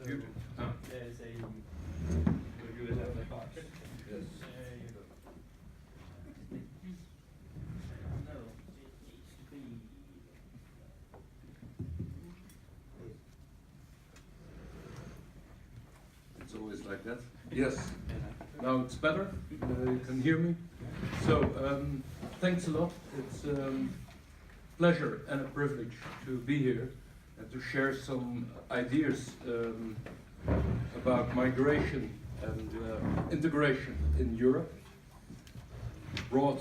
So You, there's a you have the box. Yes. there you go. No, it needs to be It's always like that. Yes. Now it's better. You can hear me. So thanks a lot. It's pleasure and a privilege to be here and to share some ideas about migration and integration in Europe. Broad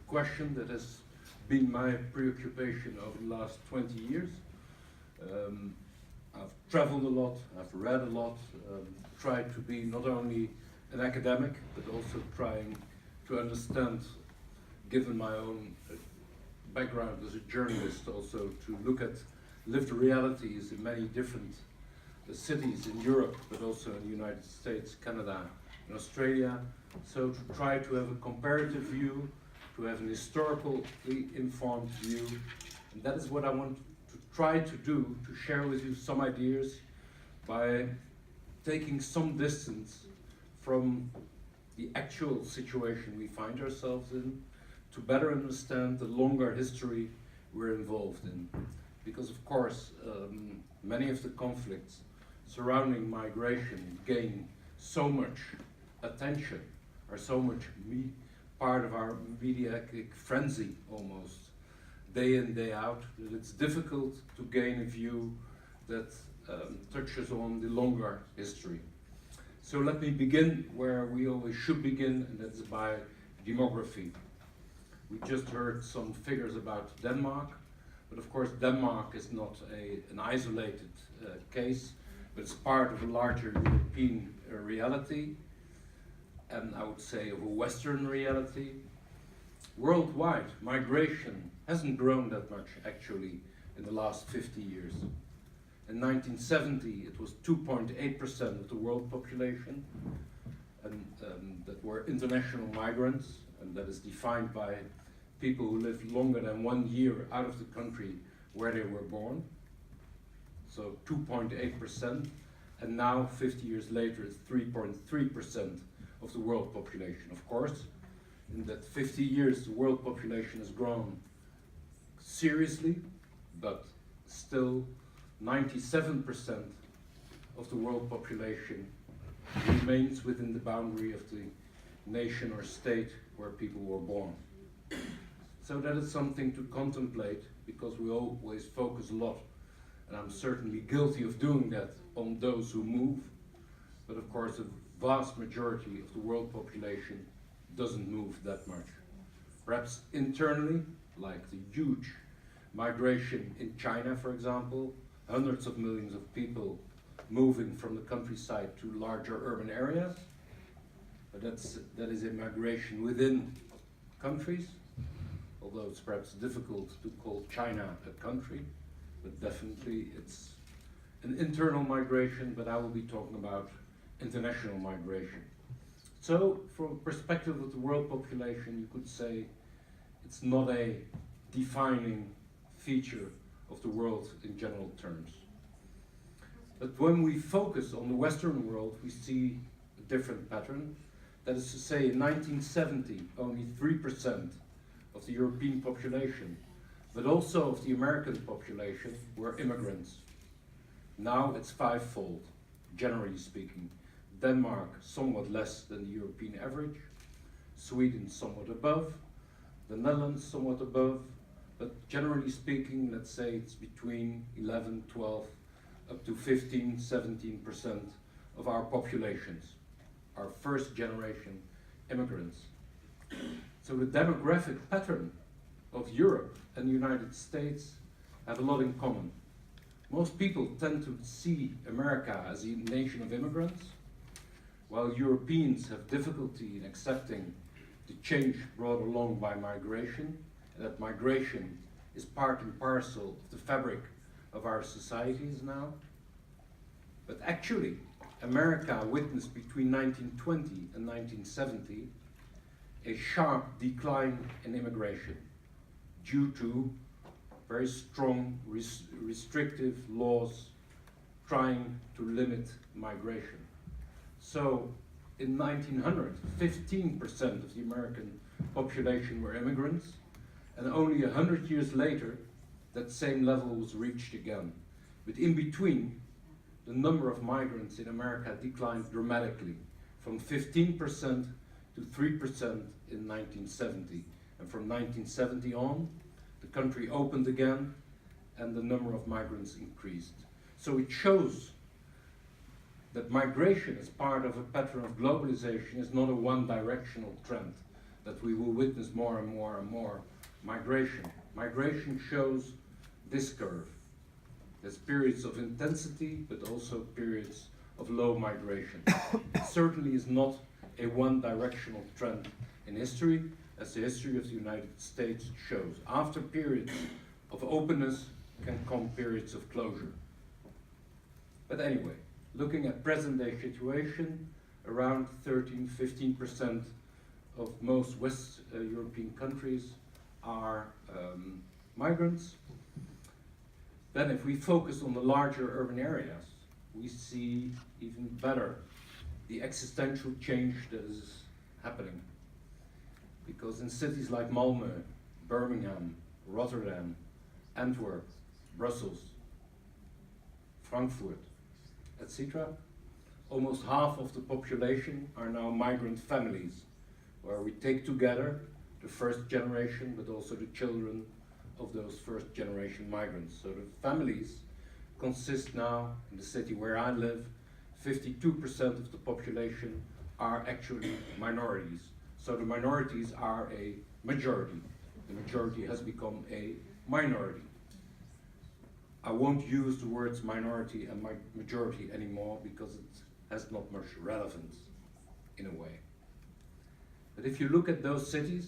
question that has been my preoccupation over the last 20 years. I've traveled a lot, I've read a lot, tried to be not only an academic, but also trying to understand, given my own background as a journalist, also to look at lived realities in many different cities in Europe, but also in the United States, Canada, and Australia. So to try to have a comparative view, to have an historically informed view, and that is what I want to try to do, to share with you some ideas by taking some distance from the actual situation we find ourselves in, to better understand the longer history we're involved in. Because of course, many of the conflicts surrounding migration gain so much attention, are so much part of our mediatic frenzy almost, day in, day out, that it's difficult to gain a view that touches on the longer history. So let me begin where we always should begin, and that's by demography. We just heard some figures about Denmark, but of course Denmark is not an isolated case, but it's part of a larger European reality, and I would say of a Western reality. Worldwide, migration hasn't grown that much actually in the last 50 years. In 1970, it was 2.8% of the world population, and that were international migrants, and that is defined by people who live longer than 1 year out of the country where they were born. So 2.8%, and now 50 years later it's 3.3% of the world population. Of course, in that 50 years the world population has grown seriously, but still 97% of the world population remains within the boundary of the nation or state where people were born. So that is something to contemplate, because we always focus a lot, and I'm certainly guilty of doing that, on those who move, but of course the vast majority of the world population doesn't move that much. Perhaps internally, like the huge migration in China, for example, hundreds of millions of people moving from the countryside to larger urban areas, but that is a migration within countries, although it's perhaps difficult to call China a country, but definitely it's an internal migration, but I will be talking about international migration. So from perspective of the world population, you could say it's not a defining feature of the world in general terms. But when we focus on the Western world, we see a different pattern. That is to say, in 1970, only 3% of the European population, but also of the American population, were immigrants. Now it's fivefold, generally speaking. Denmark somewhat less than the European average, Sweden somewhat above, the Netherlands somewhat above, but generally speaking, let's say it's between 11, 12, up to 15, 17% of our populations, our first generation immigrants. So the demographic pattern of Europe and the United States have a lot in common. Most people tend to see America as a nation of immigrants, while Europeans have difficulty in accepting the change brought along by migration, and that migration is part and parcel of the fabric of our societies now. But actually, America witnessed between 1920 and 1970 a sharp decline in immigration due to very strong restrictive laws trying to limit migration. So in 1900, 15% of the American population were immigrants, and only 100 years later, that same level was reached again. But in between, the number of migrants in America declined dramatically, from 15% to 3% in 1970. And from 1970 on, the country opened again, and the number of migrants increased. So it shows that migration as part of a pattern of globalization is not a one-directional trend, that we will witness more and more and more migration. Migration shows this curve. There's periods of intensity, but also periods of low migration. It certainly is not a one-directional trend in history, as the history of the United States shows. After periods of openness can come periods of closure. But anyway, looking at present-day situation, around 13–15% of most West European countries are migrants. Then if we focus on the larger urban areas, we see even better the existential change that is happening. Because in cities like Malmö, Birmingham, Rotterdam, Antwerp, Brussels, Frankfurt, etc., almost half of the population are now migrant families, where we take together the first generation, but also the children of those first generation migrants. So the families consist now, in the city where I live, 52% of the population are actually minorities. So the minorities are a majority. The majority has become a minority. I won't use the words minority and majority anymore because it has not much relevance in a way. But if you look at those cities,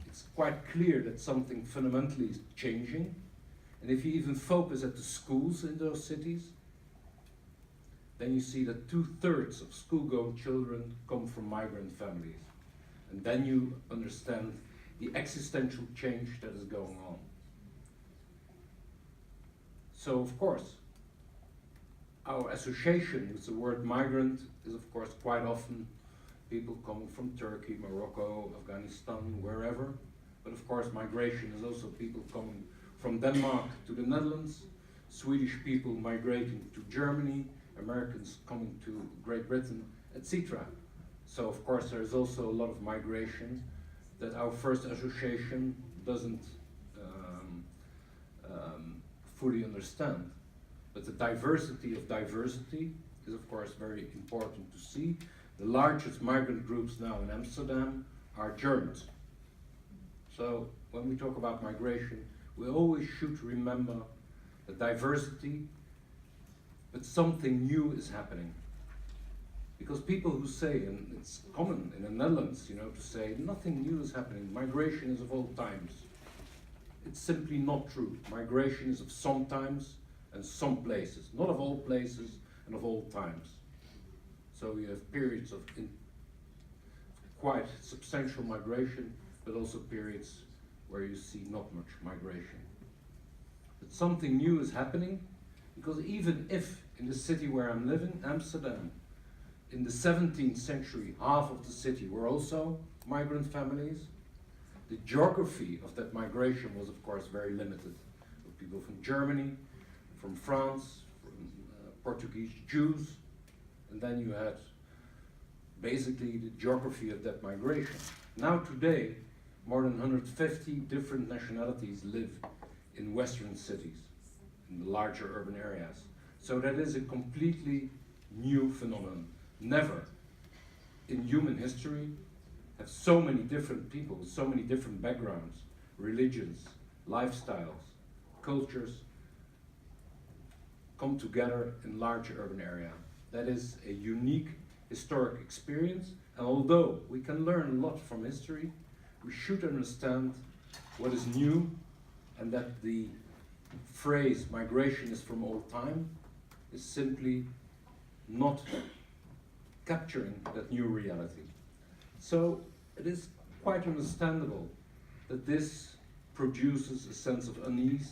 it's quite clear that something fundamentally is changing. And if you even focus at the schools in those cities, then you see that 2/3 of school-going children come from migrant families. And then you understand the existential change that is going on. So of course, our association with the word migrant is of course quite often people coming from Turkey, Morocco, Afghanistan, wherever. But of course migration is also people coming from Denmark to the Netherlands, Swedish people migrating to Germany, Americans coming to Great Britain, etc. So of course there is also a lot of migration that our first association doesn't fully understand. But the diversity of diversity is of course very important to see. The largest migrant groups now in Amsterdam are Germans. So when we talk about migration, we always should remember the diversity, but something new is happening. Because people who say, and it's common in the Netherlands, to say nothing new is happening, migration is of all times. It's simply not true. Migration is of some times and some places, not of all places and of all times. So we have periods of quite substantial migration, but also periods where you see not much migration. But something new is happening, because even if in the city where I'm living, Amsterdam, in the 17th century, half of the city were also migrant families, the geography of that migration was of course very limited. People from Germany, from France, from Portuguese Jews, and then you had basically the geography of that migration. Now today, more than 150 different nationalities live in Western cities, in the larger urban areas. So that is a completely new phenomenon. Never in human history have so many different people, so many different backgrounds, religions, lifestyles, cultures come together in large urban area. That is a unique historic experience, and although we can learn a lot from history, we should understand what is new, and that the phrase migration is from all time is simply not capturing that new reality. So it is quite understandable that this produces a sense of unease,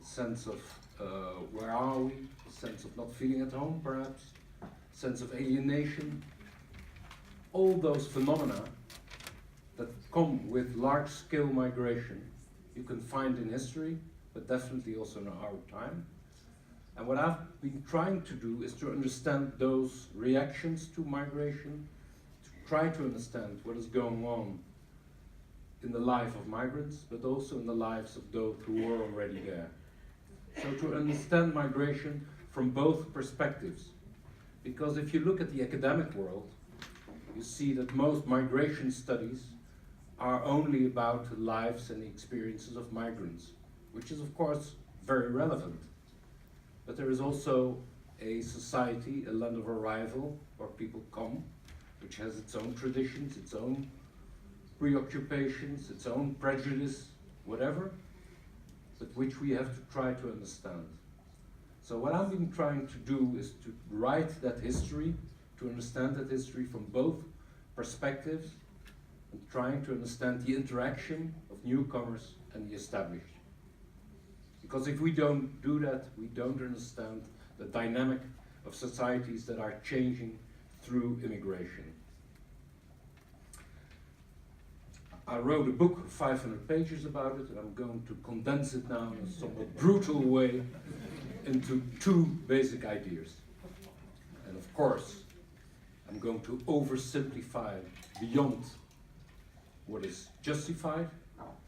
a sense of where are we, a sense of not feeling at home perhaps, sense of alienation, all those phenomena that come with large-scale migration you can find in history, but definitely also in our time. And what I've been trying to do is to understand those reactions to migration, to try to understand what is going on in the life of migrants, but also in the lives of those who were already there. So to understand migration from both perspectives. Because if you look at the academic world, you see that most migration studies are only about the lives and the experiences of migrants, which is of course very relevant. But there is also a society, a land of arrival, where people come, which has its own traditions, its own preoccupations, its own prejudice, whatever, but which we have to try to understand. So what I've been trying to do is to write that history, to understand that history from both perspectives, and trying to understand the interaction of newcomers and the established. Because if we don't do that, we don't understand the dynamic of societies that are changing through immigration. I wrote a book of 500 pages about it, and I'm going to condense it now in a somewhat brutal way into two basic ideas. And of course, I'm going to oversimplify beyond what is justified,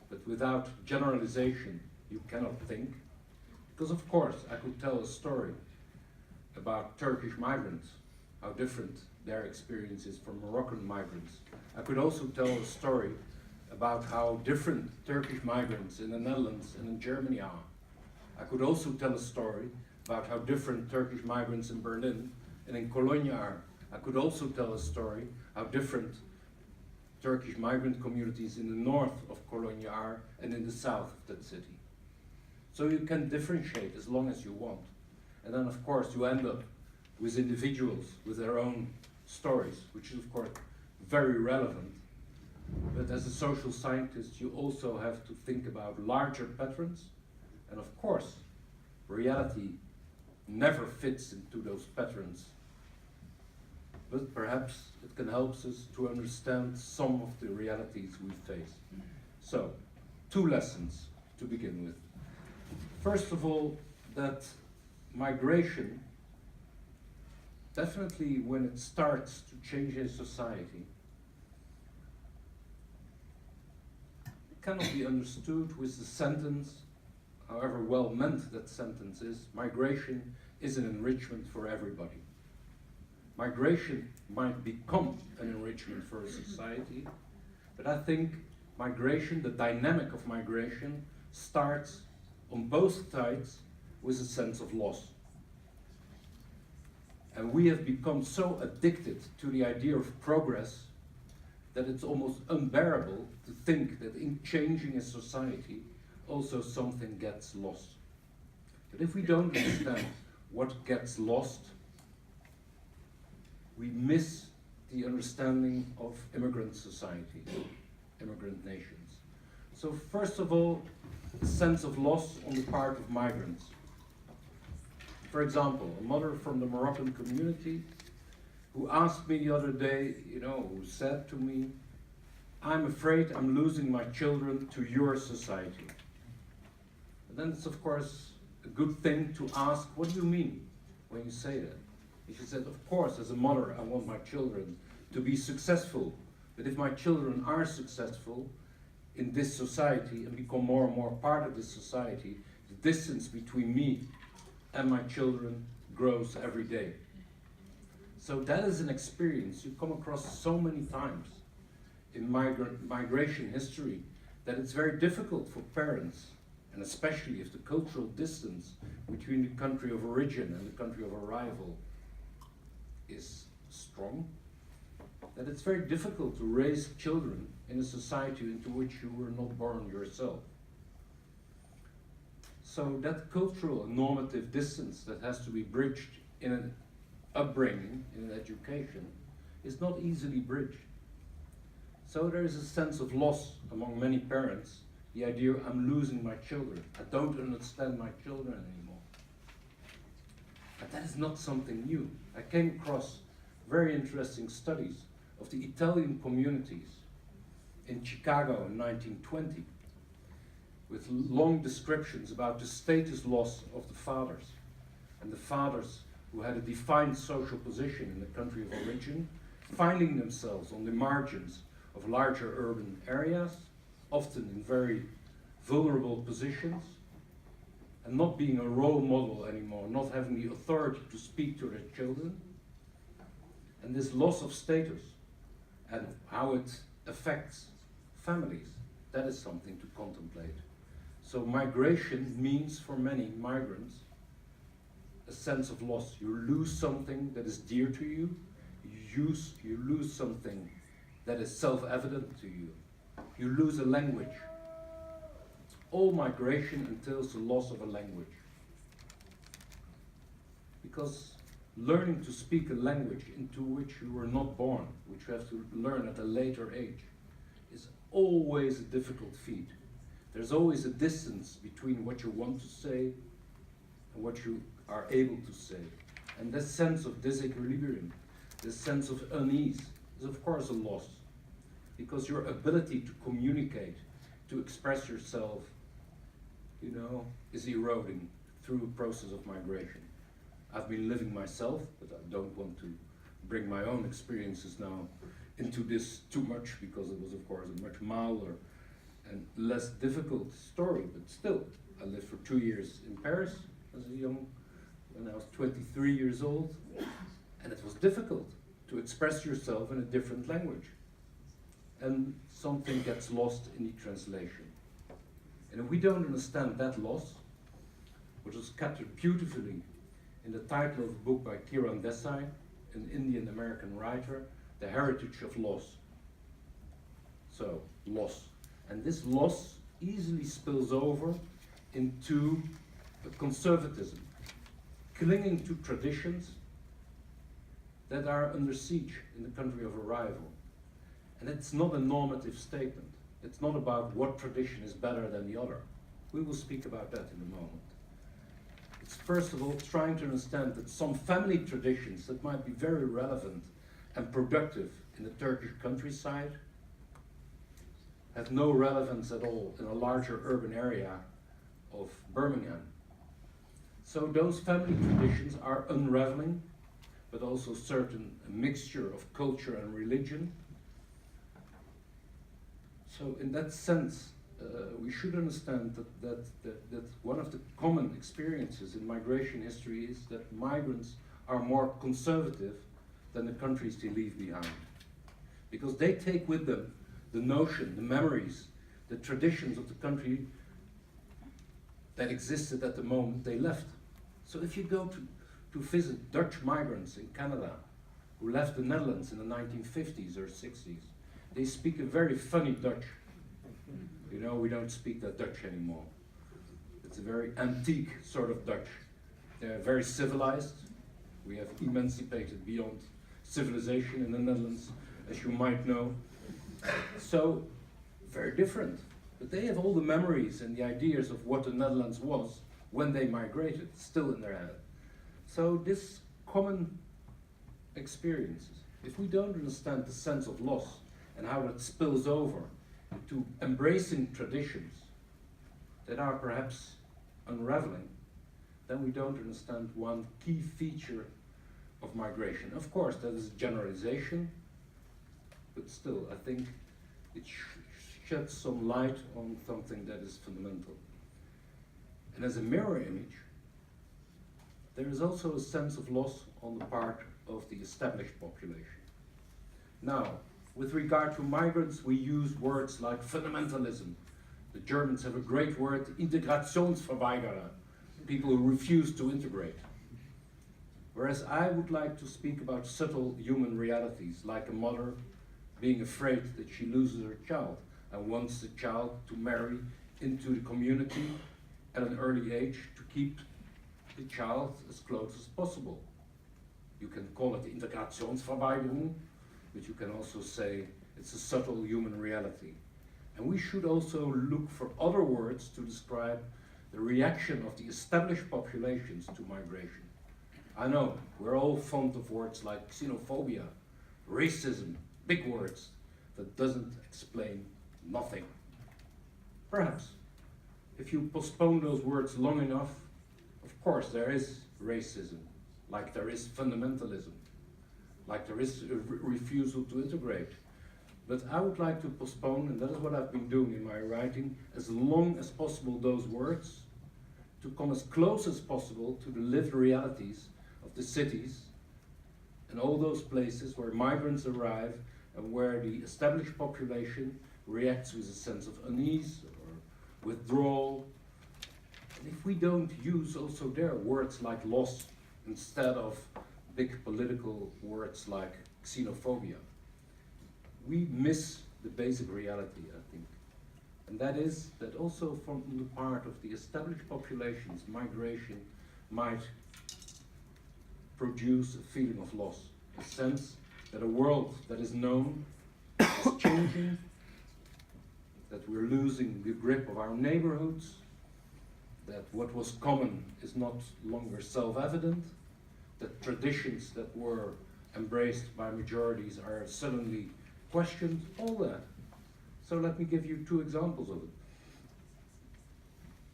but without generalization, you cannot think. Because of course, I could tell a story about Turkish migrants, how different their experience is from Moroccan migrants. I could also tell a story about how different Turkish migrants in the Netherlands and in Germany are. I could also tell a story about how different Turkish migrants in Berlin and in Cologne are. I could also tell a story how different Turkish migrant communities in the north of Cologne are and in the south of that city. So you can differentiate as long as you want. And then of course you end up with individuals with their own stories, which is of course very relevant. But as a social scientist, you also have to think about larger patterns. And of course, reality never fits into those patterns. But perhaps it can help us to understand some of the realities we face. So, two lessons to begin with. First of all, that migration, definitely when it starts to change a society, cannot be understood with the sentence, however well meant that sentence is, migration is an enrichment for everybody. Migration might become an enrichment for a society, but I think migration, the dynamic of migration, starts on both sides with a sense of loss. And we have become so addicted to the idea of progress that it's almost unbearable to think that in changing a society, also something gets lost. But if we don't understand what gets lost, we miss the understanding of immigrant society, immigrant nations. So first of all, a sense of loss on the part of migrants. For example, a mother from the Moroccan community who asked me the other day, who said to me, I'm afraid I'm losing my children to your society. And then it's of course a good thing to ask, what do you mean when you say that? And she said, of course, as a mother, I want my children to be successful. But if my children are successful in this society and become more and more part of this society, the distance between me and my children grows every day. So that is an experience you come across so many times in migration history that it's very difficult for parents, and especially if the cultural distance between the country of origin and the country of arrival is strong, that it's very difficult to raise children in a society into which you were not born yourself. So that cultural and normative distance that has to be bridged in an upbringing, in an education, is not easily bridged. So there is a sense of loss among many parents, the idea I'm losing my children, I don't understand my children anymore. But that is not something new. I came across very interesting studies of the Italian communities in Chicago in 1920, with long descriptions about the status loss of the fathers, and the fathers who had a defined social position in the country of origin, finding themselves on the margins of larger urban areas, often in very vulnerable positions, and not being a role model anymore, not having the authority to speak to their children. And this loss of status and how it affects families, that is something to contemplate. So migration means for many migrants a sense of loss. You lose something that is dear to you, you lose something that is self-evident to you. You lose a language. All migration entails the loss of a language. Because learning to speak a language into which you were not born, which you have to learn at a later age, is always a difficult feat. There's always a distance between what you want to say and what you are able to say. And this sense of disequilibrium, this sense of unease, is of course a loss. Because your ability to communicate, to express yourself, is eroding through a process of migration. I've been living myself, but I don't want to bring my own experiences now into this too much, because it was of course a much milder and less difficult story. But still, I lived for 2 years in Paris when I was 23 years old, and it was difficult to express yourself in a different language. And something gets lost in the translation. And if we don't understand that loss, which is captured beautifully in the title of a book by Kiran Desai, an Indian-American writer, The Heritage of Loss. So, loss. And this loss easily spills over into a conservatism, clinging to traditions that are under siege in the country of arrival. And it's not a normative statement. It's not about what tradition is better than the other. We will speak about that in a moment. It's first of all trying to understand that some family traditions that might be very relevant and productive in the Turkish countryside have no relevance at all in a larger urban area of Birmingham. So those family traditions are unraveling, but also a mixture of culture and religion. So in that sense, we should understand that one of the common experiences in migration history is that migrants are more conservative than the countries they leave behind. Because they take with them the notion, the memories, the traditions of the country that existed at the moment they left. So if you go to visit Dutch migrants in Canada who left the Netherlands in the 1950s or 60s, they speak a very funny Dutch. We don't speak that Dutch anymore. It's a very antique sort of Dutch. They're very civilized. We have emancipated beyond civilization in the Netherlands, as you might know. So, very different. But they have all the memories and the ideas of what the Netherlands was when they migrated, still in their head. So this common experiences, if we don't understand the sense of loss and how that spills over into embracing traditions that are perhaps unraveling, then we don't understand one key feature of migration. Of course, that is generalization, but still, I think it sheds some light on something that is fundamental. And as a mirror image, there is also a sense of loss on the part of the established population. Now, with regard to migrants, we use words like fundamentalism. The Germans have a great word, Integrationsverweigerer, people who refuse to integrate. Whereas I would like to speak about subtle human realities, like a mother being afraid that she loses her child and wants the child to marry into the community at an early age to keep the child as close as possible. You can call it Integrationsverweigerung, but you can also say it's a subtle human reality. And we should also look for other words to describe the reaction of the established populations to migration. I know, we're all fond of words like xenophobia, racism, big words that doesn't explain nothing. Perhaps, if you postpone those words long enough, of course there is racism, like there is fundamentalism, like there is a refusal to integrate. But I would like to postpone, and that is what I've been doing in my writing, as long as possible those words, to come as close as possible to the lived realities of the cities and all those places where migrants arrive and where the established population reacts with a sense of unease or withdrawal. And if we don't use also there words like loss instead of big political words like xenophobia, we miss the basic reality, I think. And that is that also from the part of the established populations, migration might produce a feeling of loss, a sense that a world that is known is changing, that we're losing the grip of our neighborhoods, that what was common is not longer self-evident, that traditions that were embraced by majorities are suddenly questioned, all that. So let me give you two examples of it.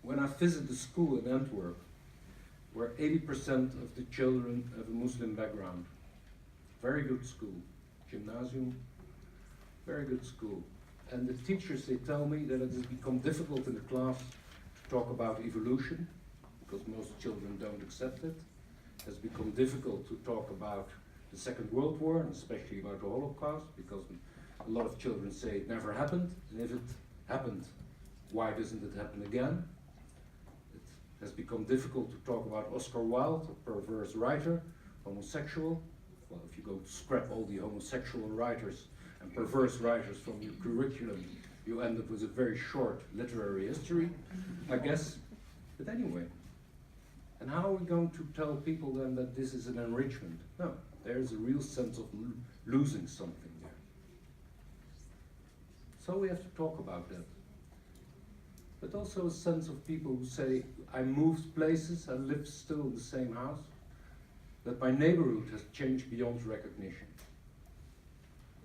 When I visited a school in Antwerp, where 80% of the children have a Muslim background, very good school, gymnasium, very good school. And the teachers, they tell me that it has become difficult in the class to talk about evolution, because most children don't accept it. It has become difficult to talk about the Second World War, and especially about the Holocaust, because a lot of children say it never happened, and if it happened, why doesn't it happen again? It has become difficult to talk about Oscar Wilde, a perverse writer, homosexual. Well, if you go to scrap all the homosexual writers and perverse writers from your curriculum, you end up with a very short literary history, I guess. But anyway, and how are we going to tell people then that this is an enrichment? No, there's a real sense of losing something there. So we have to talk about that. But also a sense of people who say, I moved places, I live still in the same house, that my neighborhood has changed beyond recognition.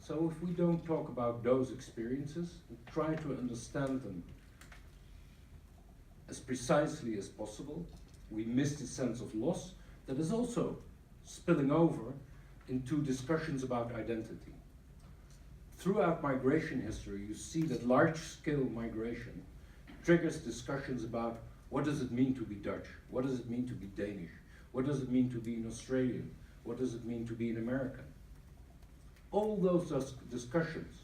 So if we don't talk about those experiences and try to understand them as precisely as possible, we miss the sense of loss that is also spilling over into discussions about identity. Throughout migration history, you see that large-scale migration triggers discussions about what does it mean to be Dutch, what does it mean to be Danish, what does it mean to be an Australian, what does it mean to be an American. All those discussions,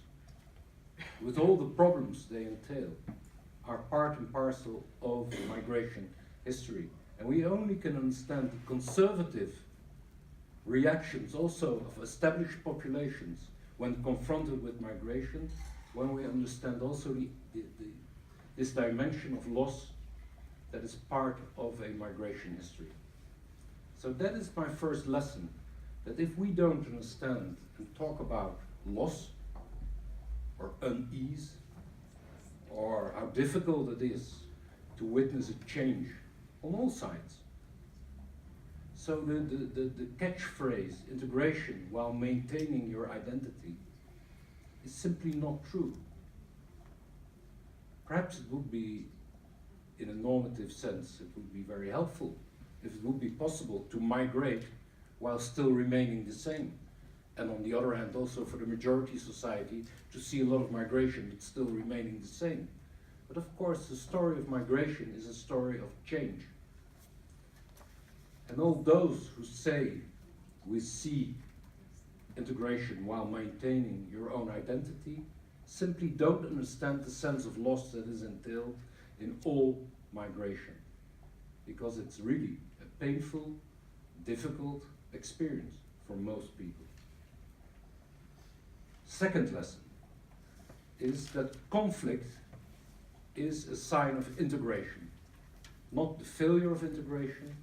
with all the problems they entail, are part and parcel of migration history. And we only can understand the conservative reactions also of established populations when confronted with migration, when we understand also this dimension of loss that is part of a migration history. So that is my first lesson, that if we don't understand and talk about loss or unease, or how difficult it is to witness a change on all sides. So the catchphrase, integration while maintaining your identity, is simply not true. Perhaps it would be, in a normative sense, it would be very helpful if it would be possible to migrate while still remaining the same. And on the other hand, also for the majority society to see a lot of migration but still remaining the same. But of course, the story of migration is a story of change. And all those who say we see integration while maintaining your own identity simply don't understand the sense of loss that is entailed in all migration. Because it's really a painful, difficult experience for most people. Second lesson is that conflict is a sign of integration. Not the failure of integration,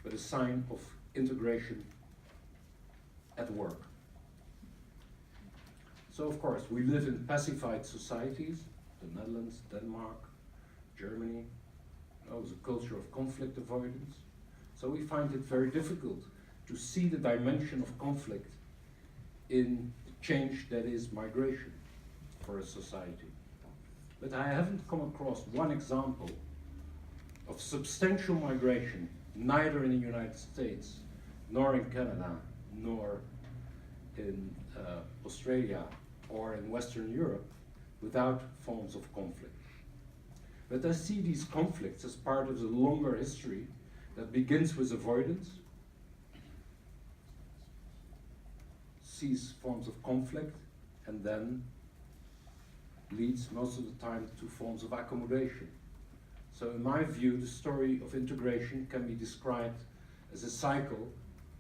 but a sign of integration at work. So of course, we live in pacified societies, the Netherlands, Denmark, Germany. There was a culture of conflict avoidance. So we find it very difficult to see the dimension of conflict in the change that is migration for a society. But I haven't come across one example of substantial migration, neither in the United States, nor in Canada, nor in Australia, or in Western Europe, without forms of conflict. But I see these conflicts as part of the longer history that begins with avoidance, sees forms of conflict, and then leads most of the time to forms of accommodation. So in my view, the story of integration can be described as a cycle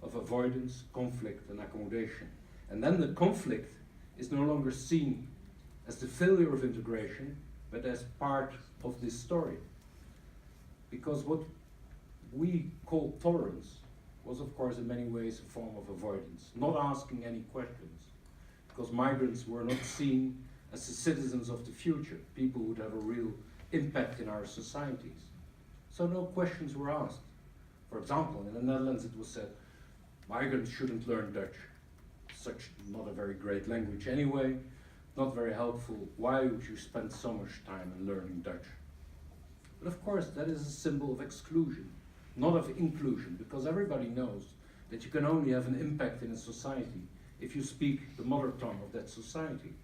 of avoidance, conflict, and accommodation. And then the conflict is no longer seen as the failure of integration, but as part of this story. Because what we call tolerance was, of course, in many ways a form of avoidance, not asking any questions, because migrants were not seen as the citizens of the future, people who would have a real impact in our societies. So no questions were asked. For example, in the Netherlands it was said, migrants shouldn't learn Dutch. Such not a very great language anyway, not very helpful. Why would you spend so much time in learning Dutch? But of course, that is a symbol of exclusion, not of inclusion, because everybody knows that you can only have an impact in a society if you speak the mother tongue of that society.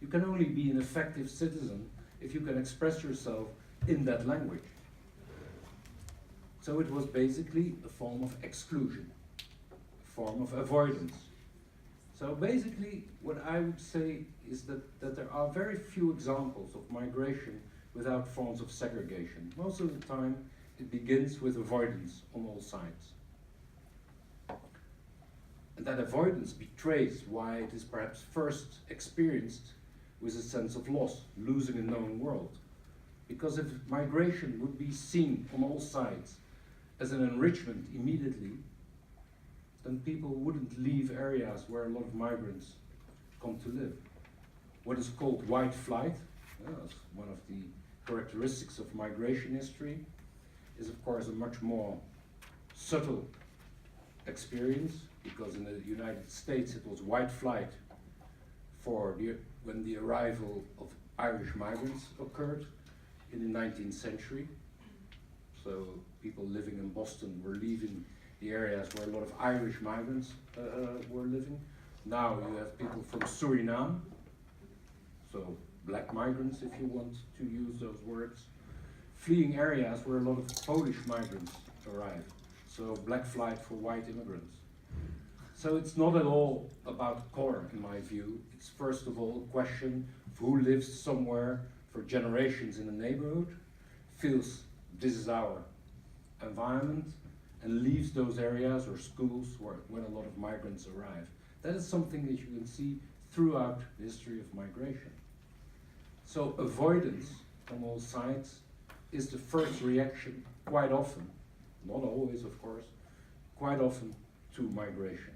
You can only be an effective citizen if you can express yourself in that language. So it was basically a form of exclusion, a form of avoidance. So basically, what I would say is that there are very few examples of migration without forms of segregation. Most of the time, it begins with avoidance on all sides. And that avoidance betrays why it is perhaps first experienced with a sense of loss, losing a known world. Because if migration would be seen on all sides as an enrichment immediately, then people wouldn't leave areas where a lot of migrants come to live. What is called white flight, as one of the characteristics of migration history, is of course a much more subtle experience, because in the United States it was white flight when the arrival of Irish migrants occurred in the 19th century. So people living in Boston were leaving the areas where a lot of Irish migrants were living. Now you have people from Suriname, so black migrants if you want to use those words, fleeing areas where a lot of Polish migrants arrive. So black flight for white immigrants. So it's not at all about color in my view. It's first of all a question of who lives somewhere for generations in a neighborhood, feels this is our environment, and leaves those areas or schools when a lot of migrants arrive. That is something that you can see throughout the history of migration. So avoidance on all sides is the first reaction quite often, not always of course, quite often to migration.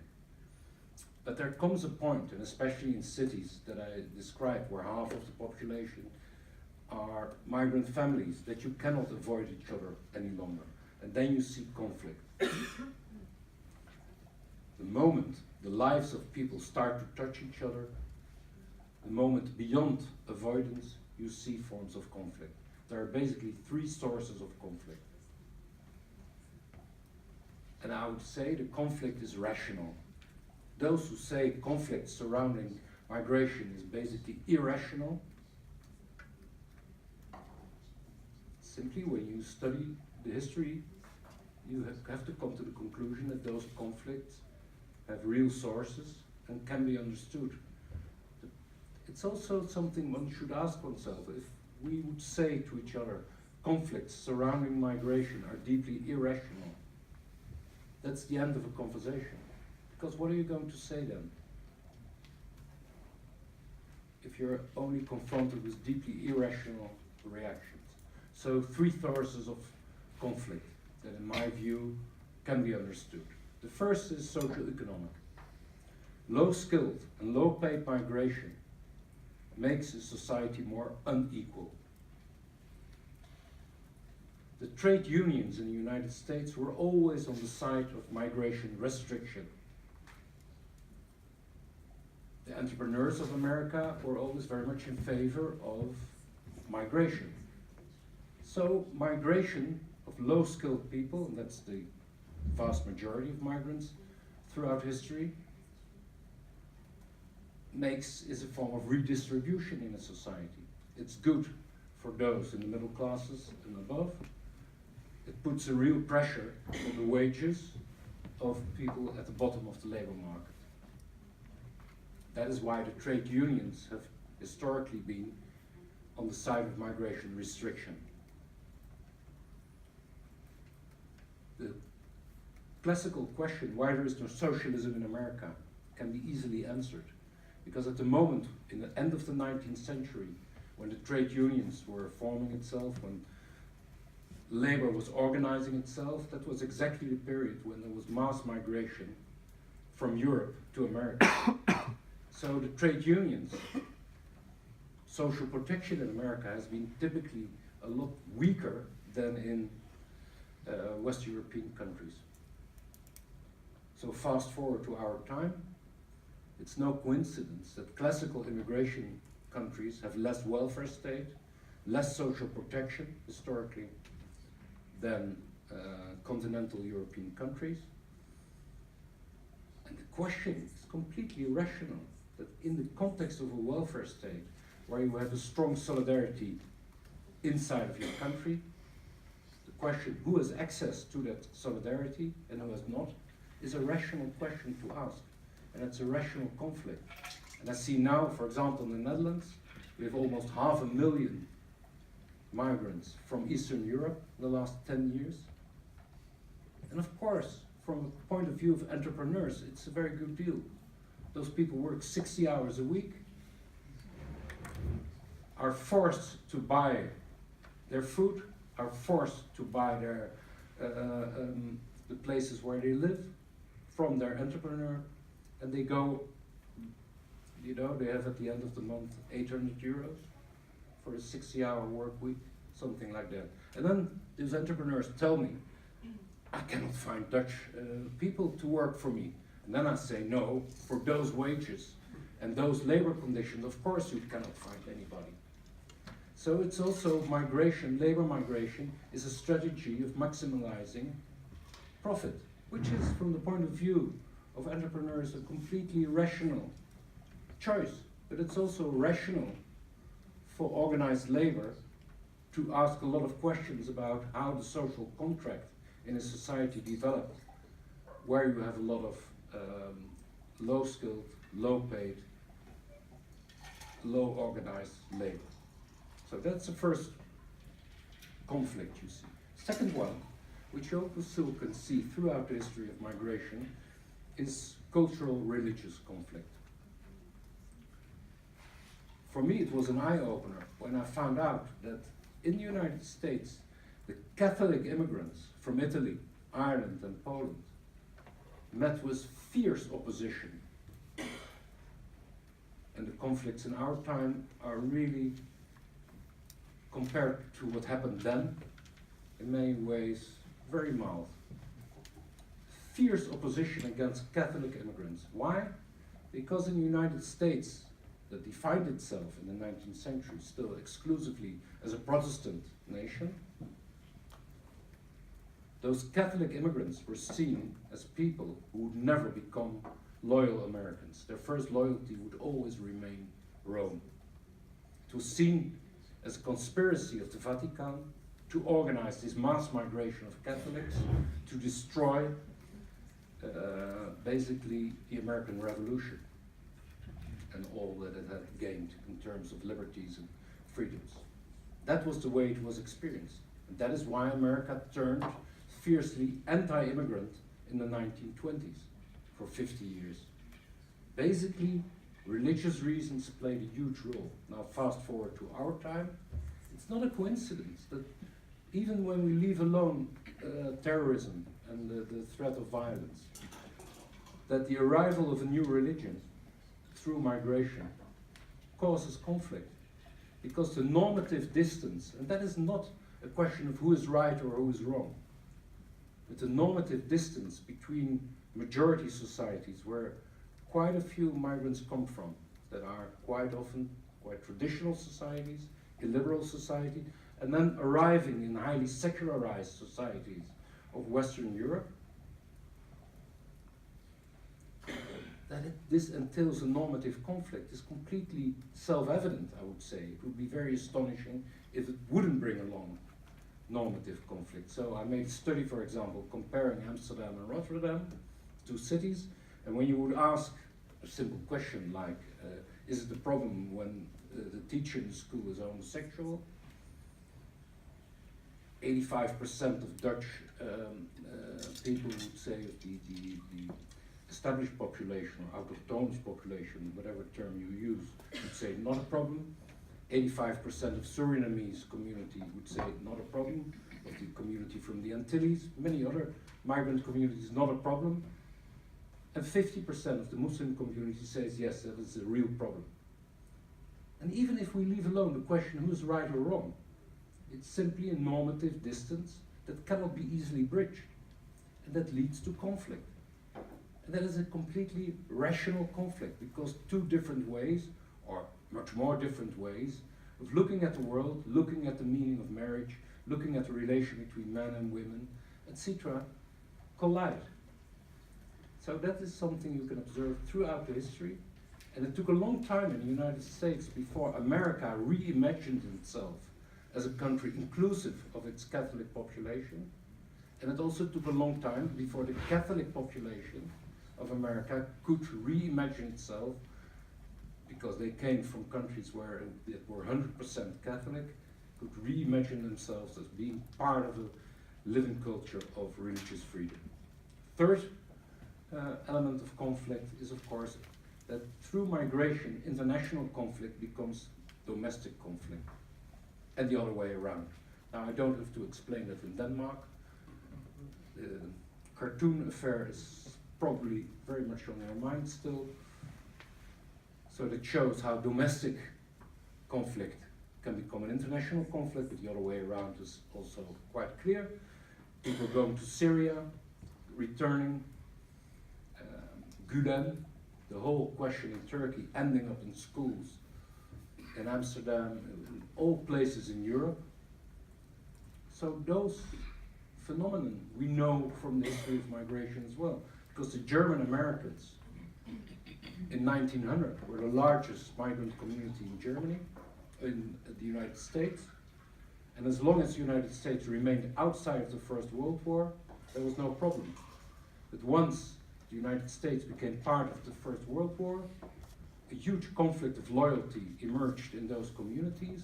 But there comes a point, and especially in cities that I described, where half of the population are migrant families, that you cannot avoid each other any longer. And then you see conflict. The moment the lives of people start to touch each other, the moment beyond avoidance, you see forms of conflict. There are basically three sources of conflict. And I would say the conflict is rational. Those who say conflict surrounding migration is basically irrational, simply when you study the history, you have to come to the conclusion that those conflicts have real sources and can be understood. It's also something one should ask oneself. If we would say to each other, conflicts surrounding migration are deeply irrational, that's the end of a conversation. Because what are you going to say then? If you're only confronted with deeply irrational reactions. So three sources of conflict that in my view can be understood. The first is socio-economic. Low-skilled and low-paid migration makes a society more unequal. The trade unions in the United States were always on the side of migration restriction. The entrepreneurs of America were always very much in favor of migration. So migration of low-skilled people, and that's the vast majority of migrants throughout history, is a form of redistribution in a society. It's good for those in the middle classes and above. It puts a real pressure on the wages of people at the bottom of the labor market. That is why the trade unions have historically been on the side of migration restriction. The classical question, why there is no socialism in America, can be easily answered. Because at the moment, in the end of the 19th century, when the trade unions were forming itself, when labor was organizing itself, that was exactly the period when there was mass migration from Europe to America. So the trade unions, social protection in America has been typically a lot weaker than in West European countries. So fast forward to our time, it's no coincidence that classical immigration countries have less welfare state, less social protection historically than continental European countries. And the question is completely irrational, that in the context of a welfare state, where you have a strong solidarity inside of your country, the question who has access to that solidarity and who has not is a rational question to ask. And it's a rational conflict. And I see now, for example, in the Netherlands, we have almost 500,000 migrants from Eastern Europe in the last 10 years. And of course, from the point of view of entrepreneurs, it's a very good deal. Those people work 60 hours a week, are forced to buy their food, are forced to buy their the places where they live from their entrepreneur, and they go, you know, they have at the end of the month 800 euros for a 60-hour work week, something like that. And then these entrepreneurs tell me, I cannot find Dutch people to work for me. And then I say, no, for those wages and those labor conditions, of course you cannot find anybody. So it's also migration, labor migration is a strategy of maximizing profit, which is, from the point of view of entrepreneurs, a completely rational choice. But it's also rational for organized labor to ask a lot of questions about how the social contract in a society developed, where you have a lot of low-skilled, low-paid, low-organized labor. So that's the first conflict you see. Second one, which you also can see throughout the history of migration, is cultural religious conflict. For me, it was an eye-opener when I found out that in the United States, the Catholic immigrants from Italy, Ireland, and Poland met with fierce opposition. And the conflicts in our time are really, compared to what happened then, in many ways, very mild. Fierce opposition against Catholic immigrants. Why? Because in the United States, that defined itself in the 19th century still exclusively as a Protestant nation, those Catholic immigrants were seen as people who would never become loyal Americans. Their first loyalty would always remain Rome. It was seen as a conspiracy of the Vatican to organize this mass migration of Catholics to destroy basically the American Revolution and all that it had gained in terms of liberties and freedoms. That was the way it was experienced. And that is why America turned fiercely anti-immigrant in the 1920s for 50 years. Basically, religious reasons played a huge role. Now fast forward to our time, it's not a coincidence that even when we leave alone terrorism and the threat of violence, that the arrival of a new religion through migration causes conflict. Because the normative distance, and that is not a question of who is right or who is wrong. It's a normative distance between majority societies where quite a few migrants come from, that are quite often quite traditional societies, illiberal society, and then arriving in highly secularized societies of Western Europe. That this entails a normative conflict is completely self-evident, I would say. It would be very astonishing if it wouldn't bring along normative conflict. So I made a study, for example, comparing Amsterdam and Rotterdam, two cities, and when you would ask a simple question like, is it a problem when the teacher in the school is homosexual? 85% of Dutch people would say, the established population or autochthonous population, whatever term you use, would say not a problem. 85% of Surinamese community would say not a problem. Of the community from the Antilles, many other migrant communities, not a problem. And 50% of the Muslim community says yes, that is a real problem. And even if we leave alone the question who's right or wrong, it's simply a normative distance that cannot be easily bridged, and that leads to conflict. And that is a completely rational conflict, because two different ways, or much more different ways, of looking at the world, looking at the meaning of marriage, looking at the relation between men and women, etc., collide. So that is something you can observe throughout the history. And it took a long time in the United States before America reimagined itself as a country inclusive of its Catholic population. And it also took a long time before the Catholic population of America could reimagine itself, because they came from countries where it were 100% Catholic, could reimagine themselves as being part of a living culture of religious freedom. Third element of conflict is, of course, that through migration, international conflict becomes domestic conflict, and the other way around. Now, I don't have to explain that in Denmark. The cartoon affair is probably very much on your mind still. So that shows how domestic conflict can become an international conflict, but the other way around is also quite clear. People going to Syria, returning, Gulen, the whole question in Turkey ending up in schools in Amsterdam, in all places in Europe. So those phenomena we know from the history of migration as well, because the German Americans in 1900 were the largest migrant community in Germany, in the United States, and as long as the United States remained outside of the First World War, there was no problem. But once the United States became part of the First World War, a huge conflict of loyalty emerged in those communities,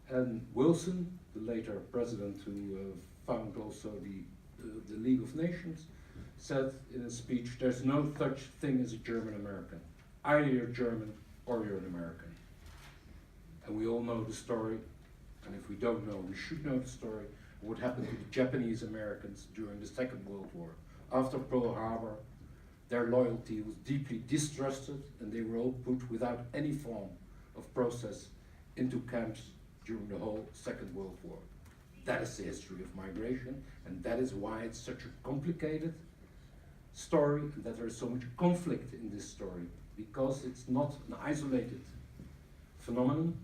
and Wilson, the later president who founded also the League of Nations, said in a speech, there's no such thing as a German American. Either you're German or you're an American. And we all know the story, and if we don't know, we should know the story of what happened to the Japanese Americans during the Second World War. After Pearl Harbor, their loyalty was deeply distrusted, and they were all put without any form of process into camps during the whole Second World War. That is the history of migration, and that is why it's such a complicated story, and that there is so much conflict in this story, because it's not an isolated phenomenon,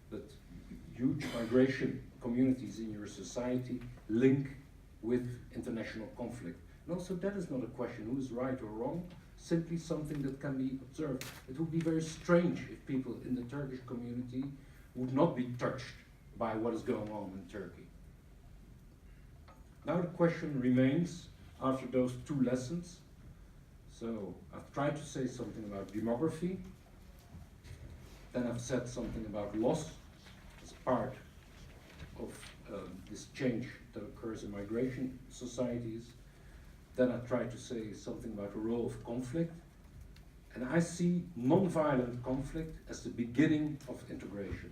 but huge migration communities in your society link with international conflict. And also that is not a question who is right or wrong, simply something that can be observed. It would be very strange if people in the Turkish community would not be touched by what is going on in Turkey. Now the question remains, after those two lessons, so I've tried to say something about demography, then I've said something about loss as part of this change that occurs in migration societies. Then I tried to say something about the role of conflict. And I see non-violent conflict as the beginning of integration.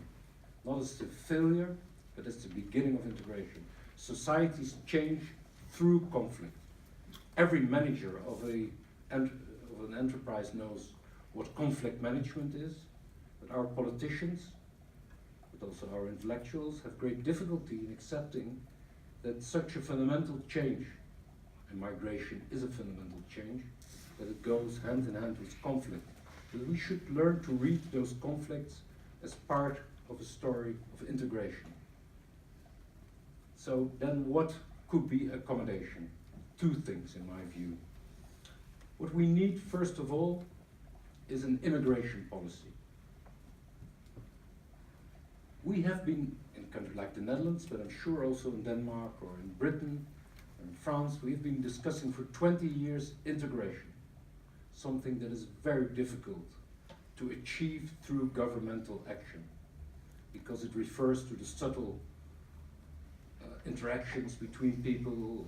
Not as the failure, but as the beginning of integration. Societies change through conflict. Every manager of an enterprise knows what conflict management is, but our politicians, but also our intellectuals, have great difficulty in accepting that such a fundamental change, and migration is a fundamental change, that it goes hand in hand with conflict. That we should learn to read those conflicts as part of a story of integration. So then what could be accommodation? Two things in my view. What we need, first of all, is an immigration policy. We have been, in a country like the Netherlands, but I'm sure also in Denmark or in Britain or in France, we've been discussing for 20 years integration, something that is very difficult to achieve through governmental action, because it refers to the subtle interactions between people,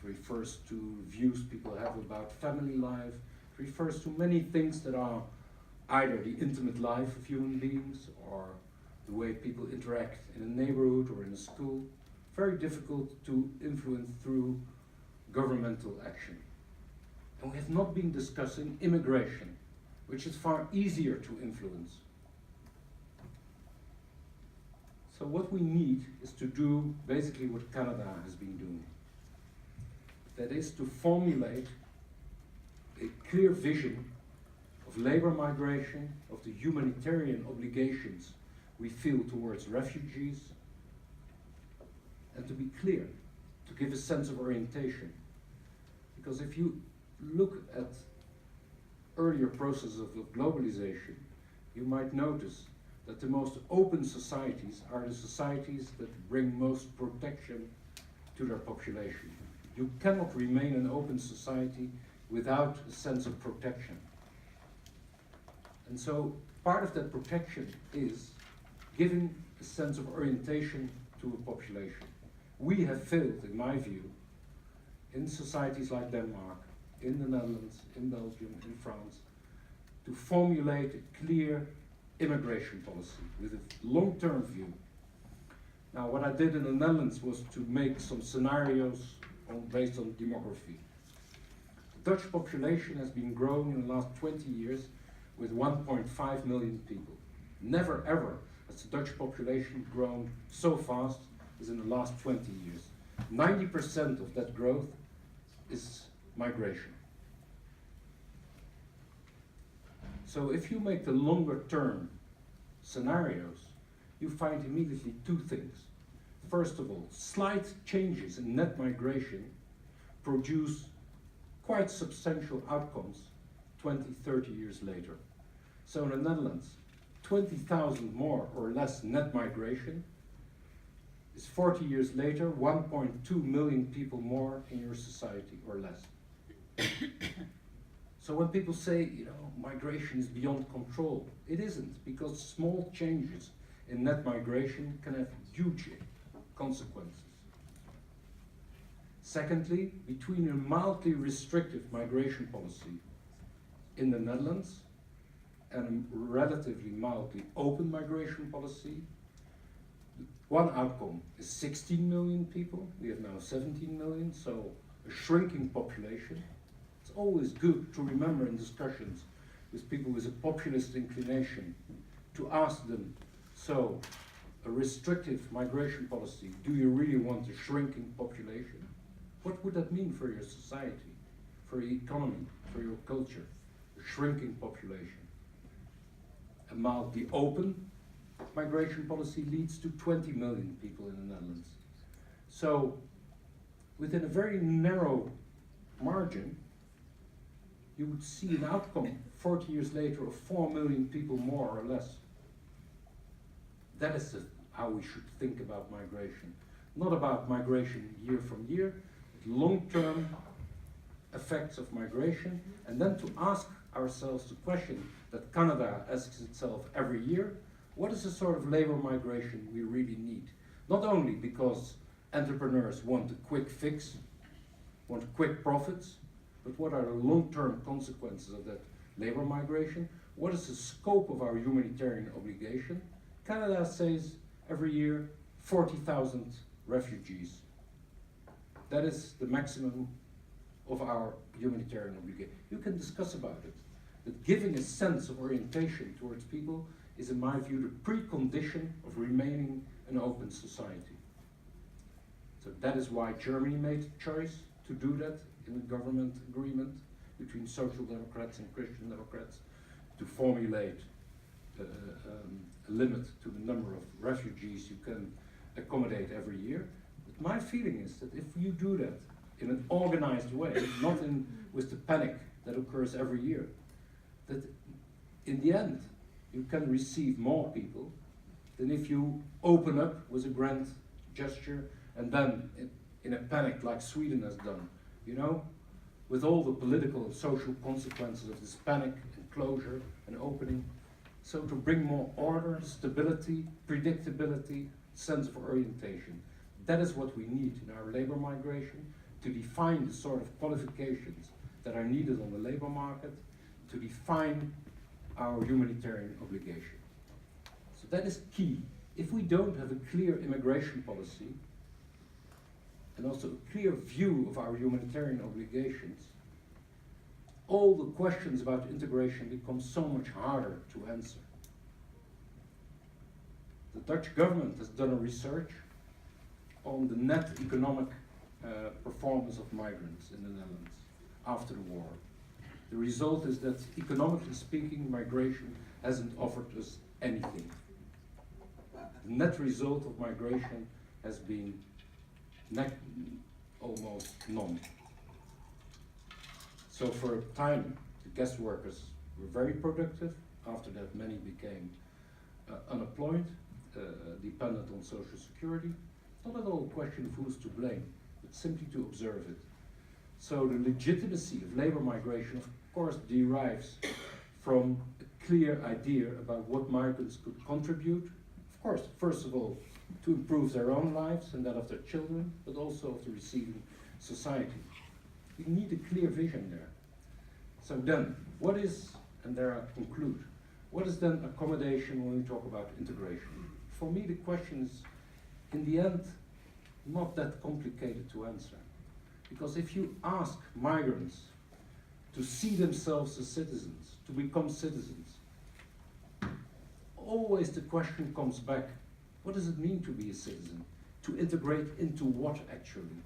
it refers to views people have about family life, it refers to many things that are either the intimate life of human beings or the way people interact in a neighborhood or in a school. Very difficult to influence through governmental action. And we have not been discussing immigration, which is far easier to influence. So what we need is to do basically what Canada has been doing. That is to formulate a clear vision of labor migration, of the humanitarian obligations we feel towards refugees, and to be clear, to give a sense of orientation. Because if you look at earlier processes of globalization, you might notice that the most open societies are the societies that bring most protection to their population. You cannot remain an open society without a sense of protection. And so part of that protection is giving a sense of orientation to a population. We have failed, in my view, in societies like Denmark, in the Netherlands, in Belgium, in France, to formulate a clear immigration policy with a long-term view. Now, what I did in the Netherlands was to make some scenarios based on demography. The Dutch population has been growing in the last 20 years with 1.5 million people. Never ever has the Dutch population grown so fast as in the last 20 years. 90% of that growth is migration. So if you make the longer term scenarios, you find immediately two things. First of all, slight changes in net migration produce quite substantial outcomes 20, 30 years later. So in the Netherlands, 20,000 more or less net migration is 40 years later 1.2 million people more in your society or less. So when people say, migration is beyond control, it isn't, because small changes in net migration can have huge consequences. Secondly, between a mildly restrictive migration policy in the Netherlands and a relatively mildly open migration policy, one outcome is 16 million people. We have now 17 million, so a shrinking population. It's always good to remember in discussions with people with a populist inclination to ask them, so a restrictive migration policy, do you really want a shrinking population? What would that mean for your society, for your economy, for your culture? A shrinking population. A mildly open migration policy leads to 20 million people in the Netherlands. So within a very narrow margin, you would see an outcome 40 years later of 4 million people more or less. That is how we should think about migration. Not about migration year from year, but long-term effects of migration, and then to ask ourselves the question that Canada asks itself every year: what is the sort of labor migration we really need? Not only because entrepreneurs want a quick fix, want quick profits, but what are the long-term consequences of that labor migration? What is the scope of our humanitarian obligation? Canada says every year 40,000 refugees. That is the maximum of our humanitarian obligation. You can discuss about it, but giving a sense of orientation towards people is in my view the precondition of remaining an open society. So that is why Germany made the choice to do that in the government agreement between Social Democrats and Christian Democrats to formulate a limit to the number of refugees you can accommodate every year. But my feeling is that if you do that in an organized way, not with the panic that occurs every year, that in the end you can receive more people than if you open up with a grand gesture and then in a panic like Sweden has done, you know, with all the political and social consequences of this panic and closure and opening. So to bring more order, stability, predictability, sense of orientation. That is what we need in our labor migration, to define the sort of qualifications that are needed on the labor market, to define our humanitarian obligation. So that is key. If we don't have a clear immigration policy, and also a clear view of our humanitarian obligations, all the questions about integration become so much harder to answer. The Dutch government has done a research on the net economic performance of migrants in the Netherlands after the war. The result is that, economically speaking, migration hasn't offered us anything. The net result of migration has been almost none. So for a time, the guest workers were very productive. After that, many became unemployed, dependent on social security. Not at all a question of who's to blame, but simply to observe it. So the legitimacy of labor migration, of course, derives from a clear idea about what migrants could contribute. Of course, first of all, to improve their own lives and that of their children, but also of the receiving society. We need a clear vision there. So then, what is, and there I conclude, what is then accommodation when we talk about integration? For me, the question is, in the end, not that complicated to answer. Because if you ask migrants to see themselves as citizens, to become citizens, always the question comes back, what does it mean to be a citizen? To integrate into what, actually?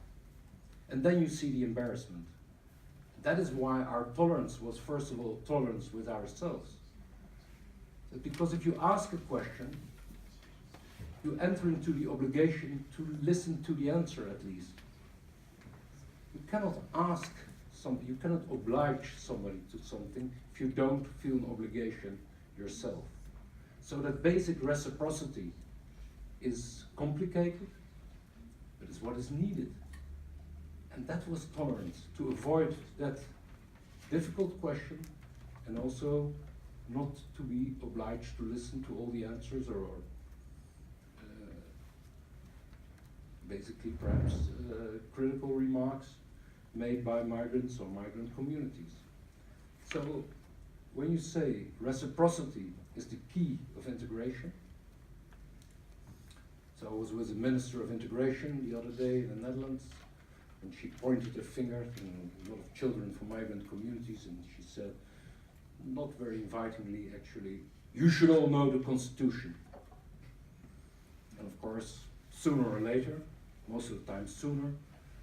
And then you see the embarrassment. That is why our tolerance was, first of all, tolerance with ourselves. Because if you ask a question, you enter into the obligation to listen to the answer at least. You cannot ask somebody, you cannot oblige somebody to something if you don't feel an obligation yourself. So that basic reciprocity is complicated, but is what is needed. And that was tolerance, to avoid that difficult question and also not to be obliged to listen to all the answers or basically perhaps critical remarks made by migrants or migrant communities. So when you say reciprocity is the key of integration, so I was with the Minister of Integration the other day in the Netherlands, and she pointed a finger to a lot of children from migrant communities, and she said, not very invitingly actually, you should all know the Constitution. And of course, sooner or later, most of the time sooner,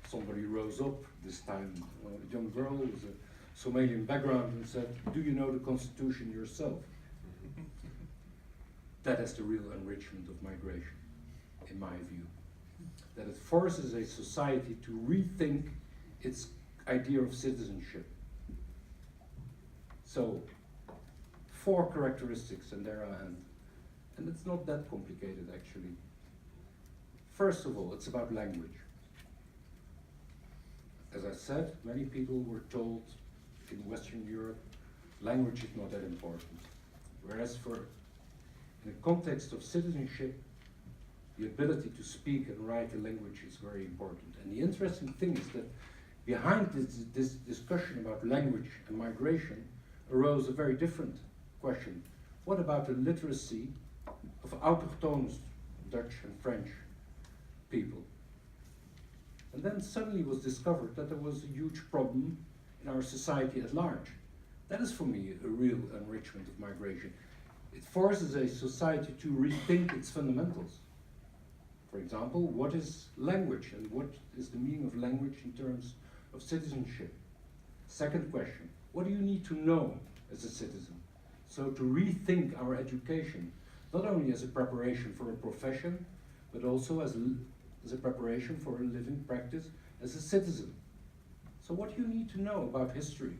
somebody rose up, this time a young girl with a Somalian background, and said, do you know the Constitution yourself? That is the real enrichment of migration, in my view. That it forces a society to rethink its idea of citizenship. So, 4 characteristics, and there I end. And it's not that complicated, actually. First of all, it's about language. As I said, many people were told in Western Europe, language is not that important. Whereas in the context of citizenship, the ability to speak and write a language is very important. And the interesting thing is that behind this discussion about language and migration arose a very different question. What about the literacy of autochthonous Dutch and French people? And then suddenly was discovered that there was a huge problem in our society at large. That is for me a real enrichment of migration. It forces a society to rethink its fundamentals. For example, what is language and what is the meaning of language in terms of citizenship? Second question, what do you need to know as a citizen? So to rethink our education, not only as a preparation for a profession, but also as a preparation for a living practice as a citizen. So what do you need to know about history?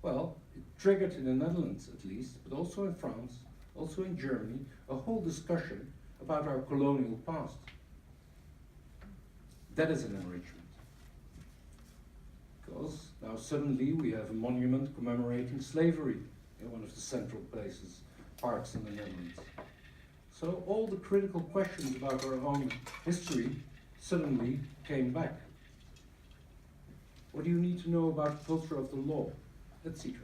Well, it triggered in the Netherlands at least, but also in France, also in Germany, a whole discussion about our colonial past. That is an enrichment. Because now suddenly we have a monument commemorating slavery in one of the central places, parks in the Netherlands. So all the critical questions about our own history suddenly came back. What do you need to know about the culture of the law, etc.?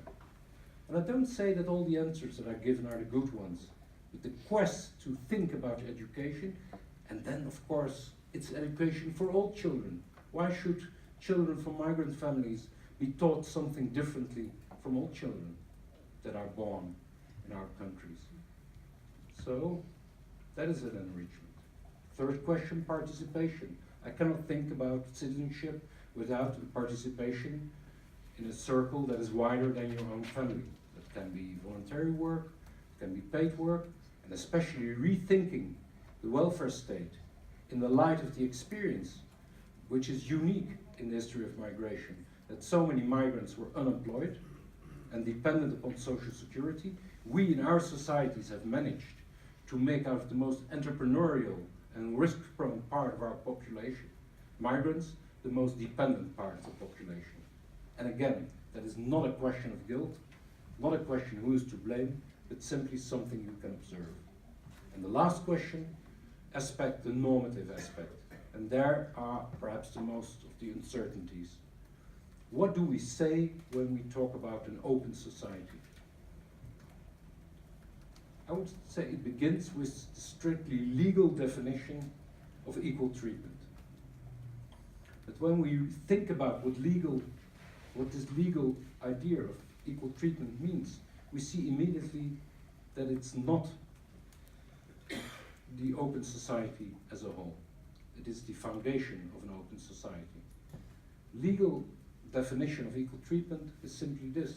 And I don't say that all the answers that are given are the good ones, but the quest to think about education, and then of course it's education for all children. Why should children from migrant families be taught something differently from all children that are born in our countries? So that is an enrichment. Third question, participation. I cannot think about citizenship without participation in a circle that is wider than your own family. That can be voluntary work, it can be paid work, and especially rethinking the welfare state in the light of the experience, which is unique in the history of migration, that so many migrants were unemployed and dependent upon social security. We in our societies have managed to make out of the most entrepreneurial and risk-prone part of our population, migrants, the most dependent part of the population. And again, that is not a question of guilt, not a question who is to blame, but simply something you can observe. And the last question, aspect, the normative aspect. And there are perhaps the most of the uncertainties. What do we say when we talk about an open society? I would say it begins with the strictly legal definition of equal treatment. But when we think about what this legal idea of equal treatment means, we see immediately that it's not the open society as a whole. It is the foundation of an open society. Legal definition of equal treatment is simply this,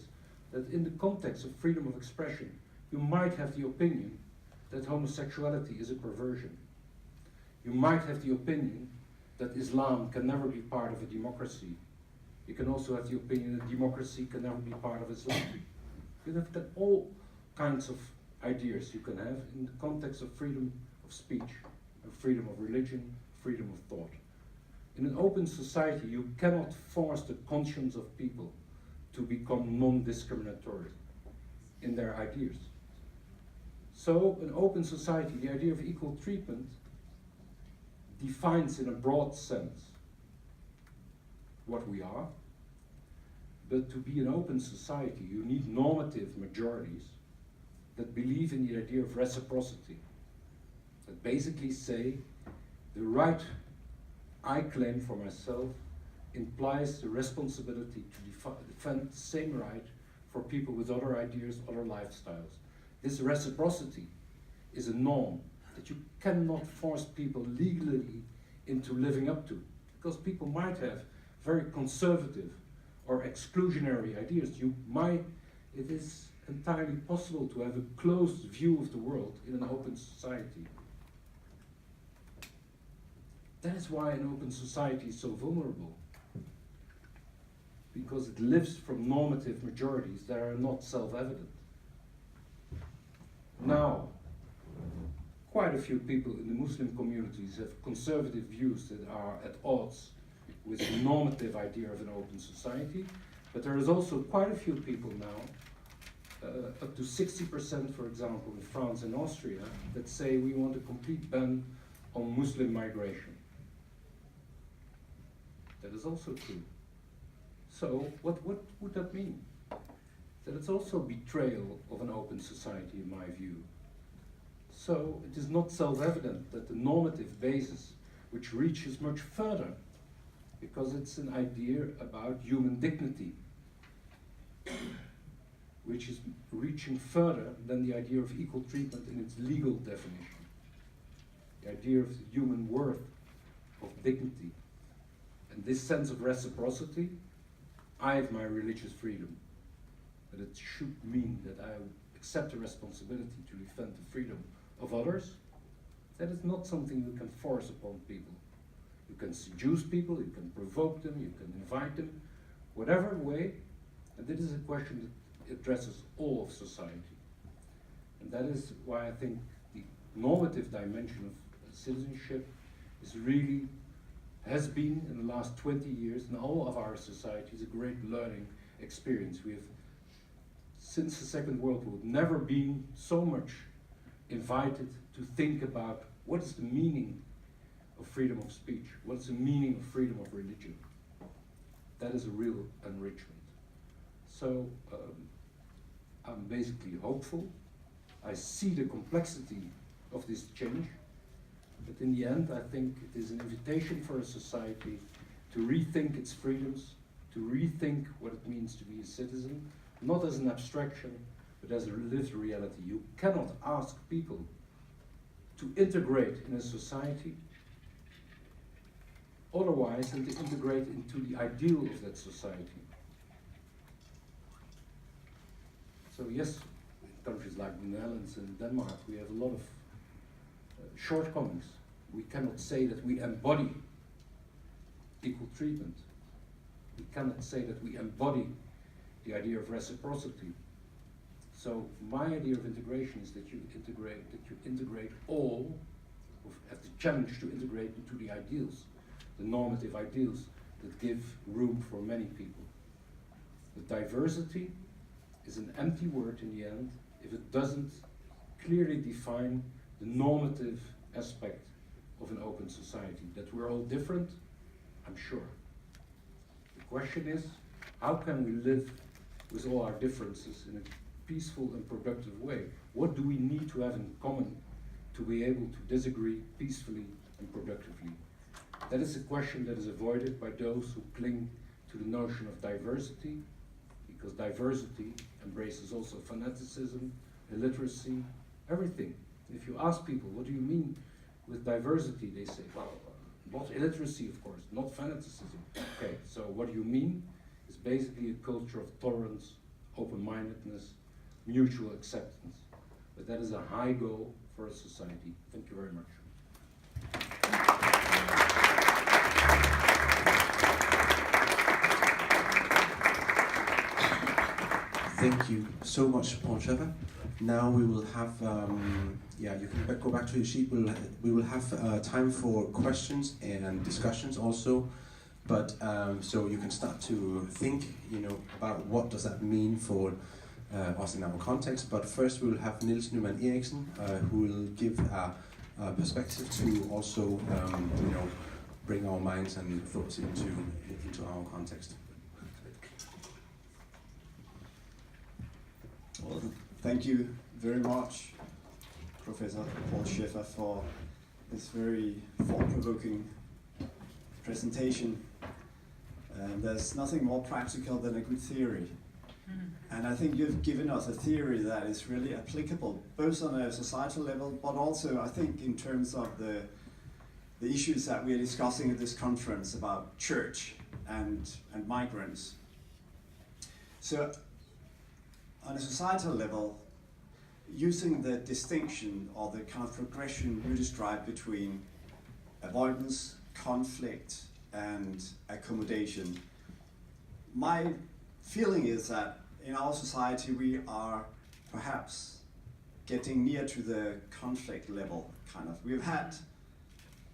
that in the context of freedom of expression, you might have the opinion that homosexuality is a perversion. You might have the opinion that Islam can never be part of a democracy. You can also have the opinion that democracy can never be part of Islam. You have all kinds of ideas you can have in the context of freedom of speech, and freedom of religion, freedom of thought. In an open society, you cannot force the conscience of people to become non-discriminatory in their ideas. So, an open society, the idea of equal treatment, defines in a broad sense what we are. But to be an open society, you need normative majorities that believe in the idea of reciprocity, that basically say the right I claim for myself implies the responsibility to defend the same right for people with other ideas, other lifestyles. This reciprocity is a norm that you cannot force people legally into living up to, because people might have very conservative or exclusionary ideas. It is entirely possible to have a closed view of the world in an open society. That is why an open society is so vulnerable, because it lives from normative majorities that are not self-evident. Now, quite a few people in the Muslim communities have conservative views that are at odds with the normative idea of an open society, but there is also quite a few people now, up to 60%, for example, in France and Austria, that say we want a complete ban on Muslim migration. That is also true. So, what would that mean? That it's also betrayal of an open society, in my view. So, it is not self-evident that the normative basis, which reaches much further, because it's an idea about human dignity, which is reaching further than the idea of equal treatment in its legal definition. The idea of the human worth, of dignity. And this sense of reciprocity, I have my religious freedom. But it should mean that I accept the responsibility to defend the freedom of others. That is not something you can force upon people. You can seduce people, you can provoke them, you can invite them, whatever way. And this is a question that addresses all of society. And that is why I think the normative dimension of citizenship is really, has been in the last 20 years in all of our societies a great learning experience. We have, since the Second World War, never been so much invited to think about what is the meaning of freedom of speech, what is the meaning of freedom of religion. That is a real enrichment. So I'm basically hopeful. I see the complexity of this change, but in the end I think it is an invitation for a society to rethink its freedoms, to rethink what it means to be a citizen, not as an abstraction, but as a lived reality. You cannot ask people to integrate in a society otherwise than to integrate into the ideal of that society. So yes, in countries like the Netherlands and Denmark, we have a lot of shortcomings. We cannot say that we embody equal treatment. We cannot say that we embody the idea of reciprocity. So my idea of integration is that you integrate all, have the challenge to integrate into the ideals, the normative ideals that give room for many people. The diversity is an empty word in the end if it doesn't clearly define the normative aspect of an open society. That we're all different, I'm sure. The question is, how can we live with all our differences in a peaceful and productive way? What do we need to have in common to be able to disagree peacefully and productively? That is a question that is avoided by those who cling to the notion of diversity, because diversity embraces also fanaticism, illiteracy, everything. If you ask people, what do you mean with diversity? They say, well, not illiteracy, of course, not fanaticism. Okay, so what do you mean? It's basically a culture of tolerance, open-mindedness, mutual acceptance. But that is a high goal for a society. Thank you very much. Thank you so much, Paul Scheffer. Now we will have, you can go back to your sheet. We will have time for questions and discussions also. But so you can start to think, about what does that mean for us in our context. But first we will have Niels Nyman Eriksen, who will give a perspective to also, bring our minds and thoughts into our context. Well, thank you very much, Professor Paul Scheffer, for this very thought-provoking presentation. There's nothing more practical than a good theory. And I think you've given us a theory that is really applicable, both on a societal level, but also I think in terms of the issues that we are discussing at this conference about church and migrants. So on a societal level, using the distinction or the kind of progression you described between avoidance, conflict, and accommodation, my feeling is that in our society we are perhaps getting near to the conflict level, kind of. We've had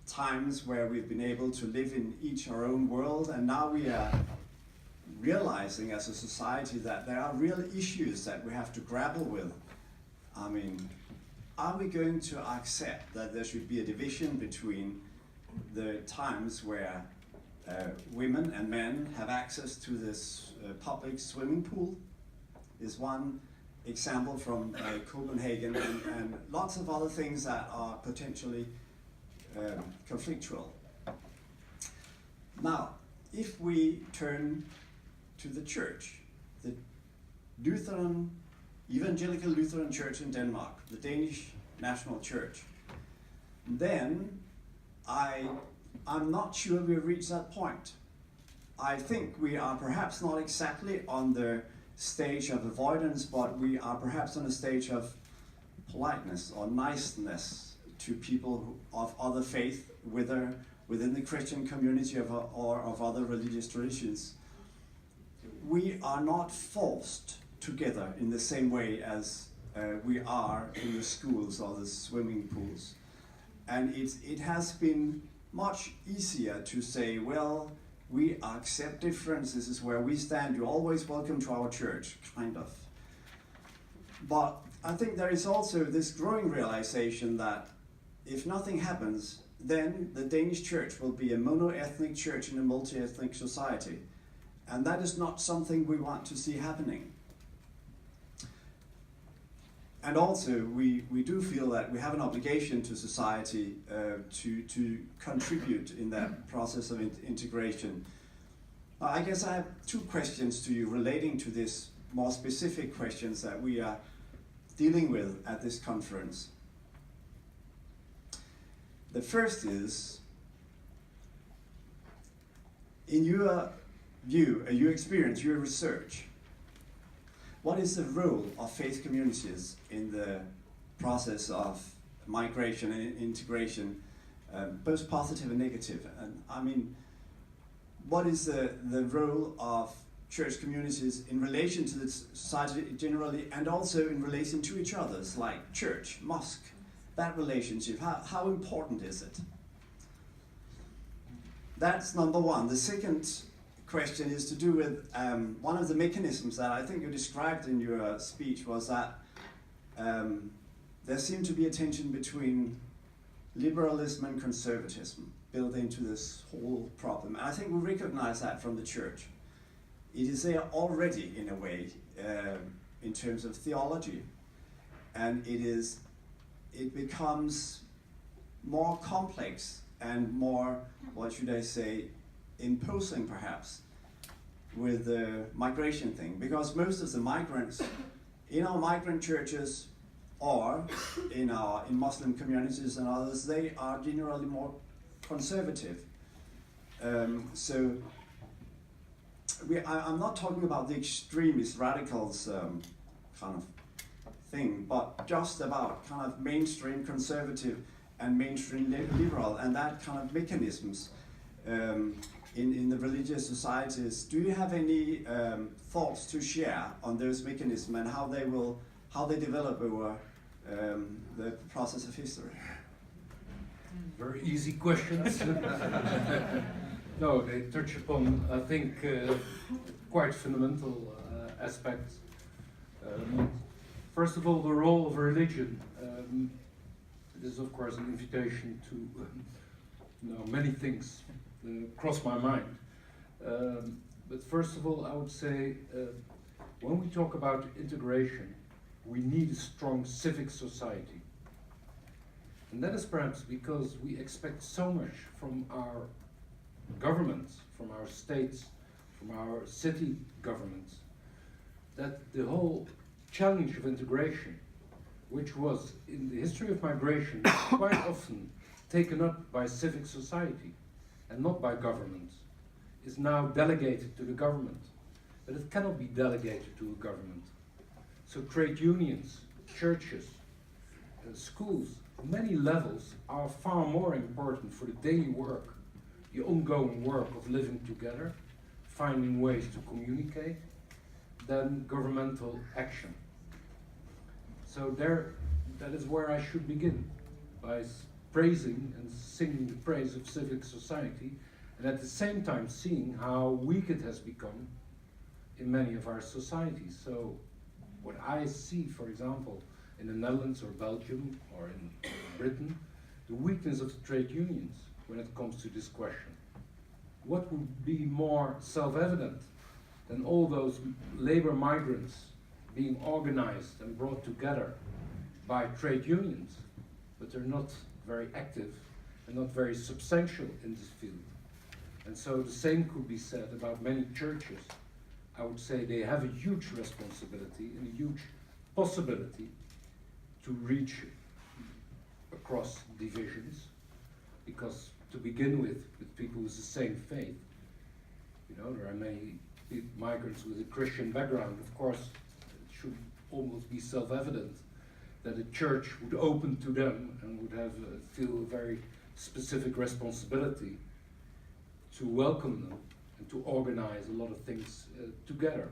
times where we've been able to live in each our own world, and now we are realizing as a society that there are real issues that we have to grapple with. I mean, are we going to accept that there should be a division between the times where women and men have access to this public swimming pool? Is one example from Copenhagen, and lots of other things that are potentially conflictual. Now, if we turn to the church, the Lutheran Evangelical-Lutheran Church in Denmark, the Danish national church, then I'm not sure we've reached that point. I think we are perhaps not exactly on the stage of avoidance, but we are perhaps on a stage of politeness or niceness to people of other faith, whether within the Christian community or of other religious traditions. We are not forced together in the same way as we are in the schools or the swimming pools. And it has been much easier to say, well, we accept difference, this is where we stand, you're always welcome to our church, kind of. But I think there is also this growing realization that if nothing happens, then the Danish church will be a mono-ethnic church in a multi-ethnic society. And that is not something we want to see happening. And also, we do feel that we have an obligation to society to contribute in that process of integration. I guess I have two questions to you relating to this, more specific questions that we are dealing with at this conference. The first is, in your view, your experience, your research, what is the role of faith communities in the process of migration and integration, both positive and negative? And I mean, what is the role of church communities in relation to the society generally, and also in relation to each other, like church, mosque, that relationship? How important is it? That's number one. The second question is to do with one of the mechanisms that I think you described in your speech, was that there seemed to be a tension between liberalism and conservatism built into this whole problem. And I think we recognize that from the church. It is there already in a way in terms of theology, and it becomes more complex and more, what should I say, imposing perhaps with the migration thing, because most of the migrants in our migrant churches or in Muslim communities and others, they are generally more conservative. So I'm not talking about the extremist radicals kind of thing, but just about kind of mainstream conservative and mainstream liberal, and that kind of mechanisms in the religious societies. Do you have any thoughts to share on those mechanisms and how they develop over the process of history? Very easy questions. No, they touch upon, I think, quite fundamental aspects. First of all, the role of religion. It is, of course, an invitation to many things cross my mind. But first of all, I would say, when we talk about integration, we need a strong civic society. And that is perhaps because we expect so much from our governments, from our states, from our city governments, that the whole challenge of integration, which was in the history of migration quite often taken up by civic society and not by governments, is now delegated to the government. But it cannot be delegated to a government. So trade unions, churches, schools, many levels are far more important for the daily work, the ongoing work of living together, finding ways to communicate, than governmental action. So that is where I should begin, by praising and singing the praise of civic society, and at the same time seeing how weak it has become in many of our societies. So what I see, for example, in the Netherlands or Belgium or in Britain, the weakness of the trade unions when it comes to this question. What would be more self-evident than all those labor migrants being organized and brought together by trade unions, but they're not very active and not very substantial in this field. And so the same could be said about many churches. I would say they have a huge responsibility and a huge possibility to reach across divisions, because to begin with people with the same faith, there are many migrants with a Christian background. Of course, it should almost be self-evident that a church would open to them and would have feel a very specific responsibility to welcome them and to organize a lot of things together.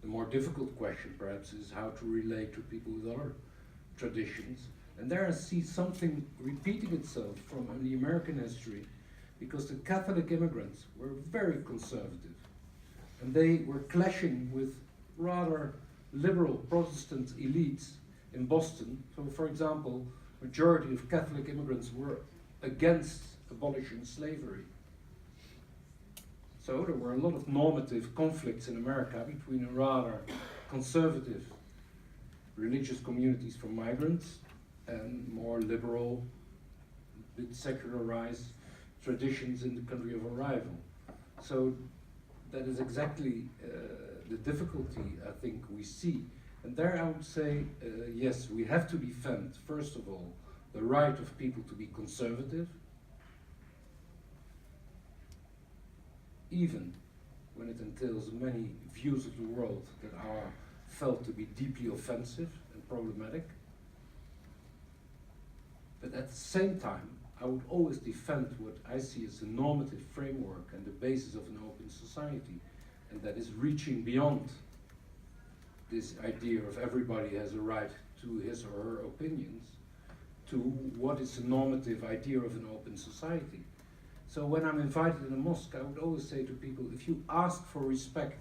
The more difficult question, perhaps, is how to relate to people with other traditions. And there I see something repeating itself from the American history, because the Catholic immigrants were very conservative, and they were clashing with rather liberal Protestant elites in Boston. So, for example, majority of Catholic immigrants were against abolishing slavery. So there were a lot of normative conflicts in America between a rather conservative religious communities from migrants and more liberal, a bit secularized traditions in the country of arrival. So that is exactly the difficulty I think we see. And there I would say, yes, we have to defend, first of all, the right of people to be conservative, even when it entails many views of the world that are felt to be deeply offensive and problematic. But at the same time, I would always defend what I see as a normative framework and the basis of an open society, and that is reaching beyond this idea of everybody has a right to his or her opinions, to what is a normative idea of an open society. So when I'm invited in a mosque, I would always say to people, if you ask for respect,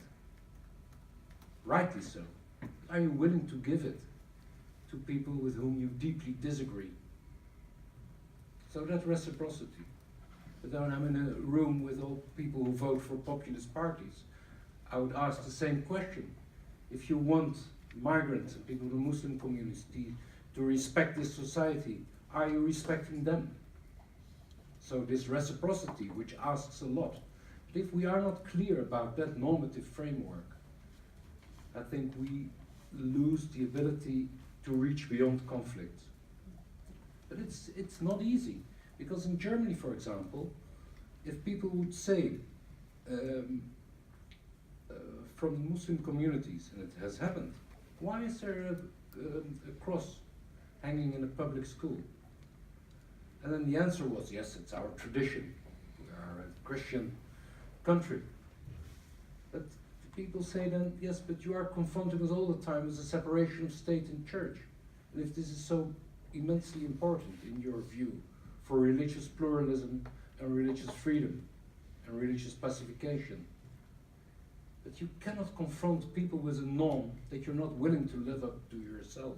rightly so, are you willing to give it to people with whom you deeply disagree? So that reciprocity. But then when I'm in a room with all people who vote for populist parties, I would ask the same question. If you want migrants and people in the Muslim community to respect this society, are you respecting them? So this reciprocity, which asks a lot. But if we are not clear about that normative framework, I think we lose the ability to reach beyond conflict. But it's not easy, because in Germany, for example, if people would say from the Muslim communities, and it has happened, why is there a cross hanging in a public school? And then the answer was, yes, it's our tradition. We are a Christian country. But people say then, yes, but you are confronting us all the time with a separation of state and church. And if this is so immensely important in your view for religious pluralism and religious freedom and religious pacification, but you cannot confront people with a norm that you're not willing to live up to yourself.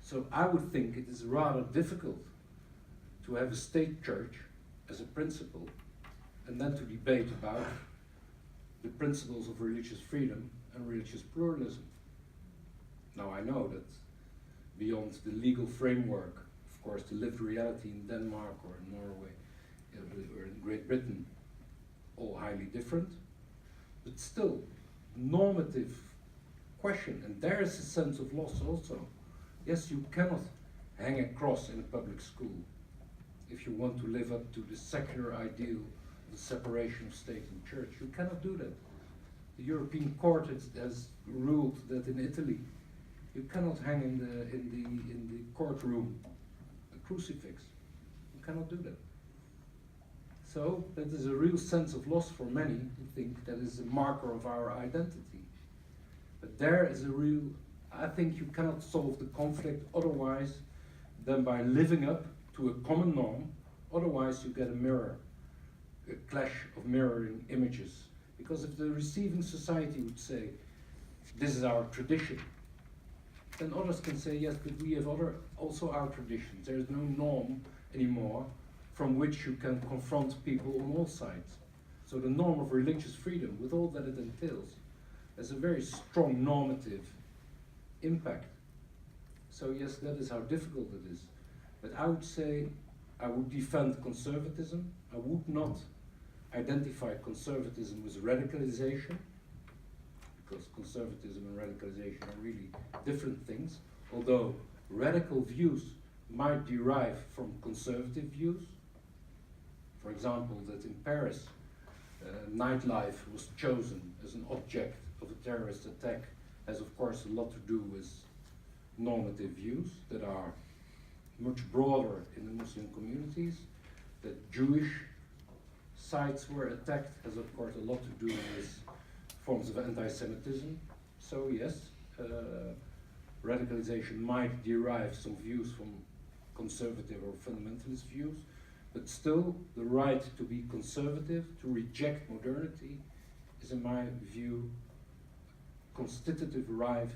So I would think it is rather difficult to have a state church as a principle and then to debate about the principles of religious freedom and religious pluralism. Now I know that beyond the legal framework, of course, the lived reality in Denmark or in Norway or in Great Britain, all highly different, but still, normative question, and there is a sense of loss also. Yes, you cannot hang a cross in a public school if you want to live up to the secular ideal of the separation of state and church. You cannot do that. The European Court has ruled that in Italy, you cannot hang in the courtroom a crucifix. You cannot do that. So that is a real sense of loss for many who think that is a marker of our identity. But there is a real, I think you cannot solve the conflict otherwise than by living up to a common norm. Otherwise you get a clash of mirroring images. Because if the receiving society would say, this is our tradition, then others can say, yes, but we have also our traditions. There is no norm anymore from which you can confront people on all sides. So the norm of religious freedom, with all that it entails, has a very strong normative impact. So yes, that is how difficult it is. But I would say, I would defend conservatism. I would not identify conservatism with radicalization, because conservatism and radicalization are really different things, although radical views might derive from conservative views. For example, that in Paris, nightlife was chosen as an object of a terrorist attack has of course a lot to do with normative views that are much broader in the Muslim communities. That Jewish sites were attacked has of course a lot to do with forms of anti-Semitism. So yes, radicalization might derive some views from conservative or fundamentalist views, but still the right to be conservative, to reject modernity, is in my view constitutive right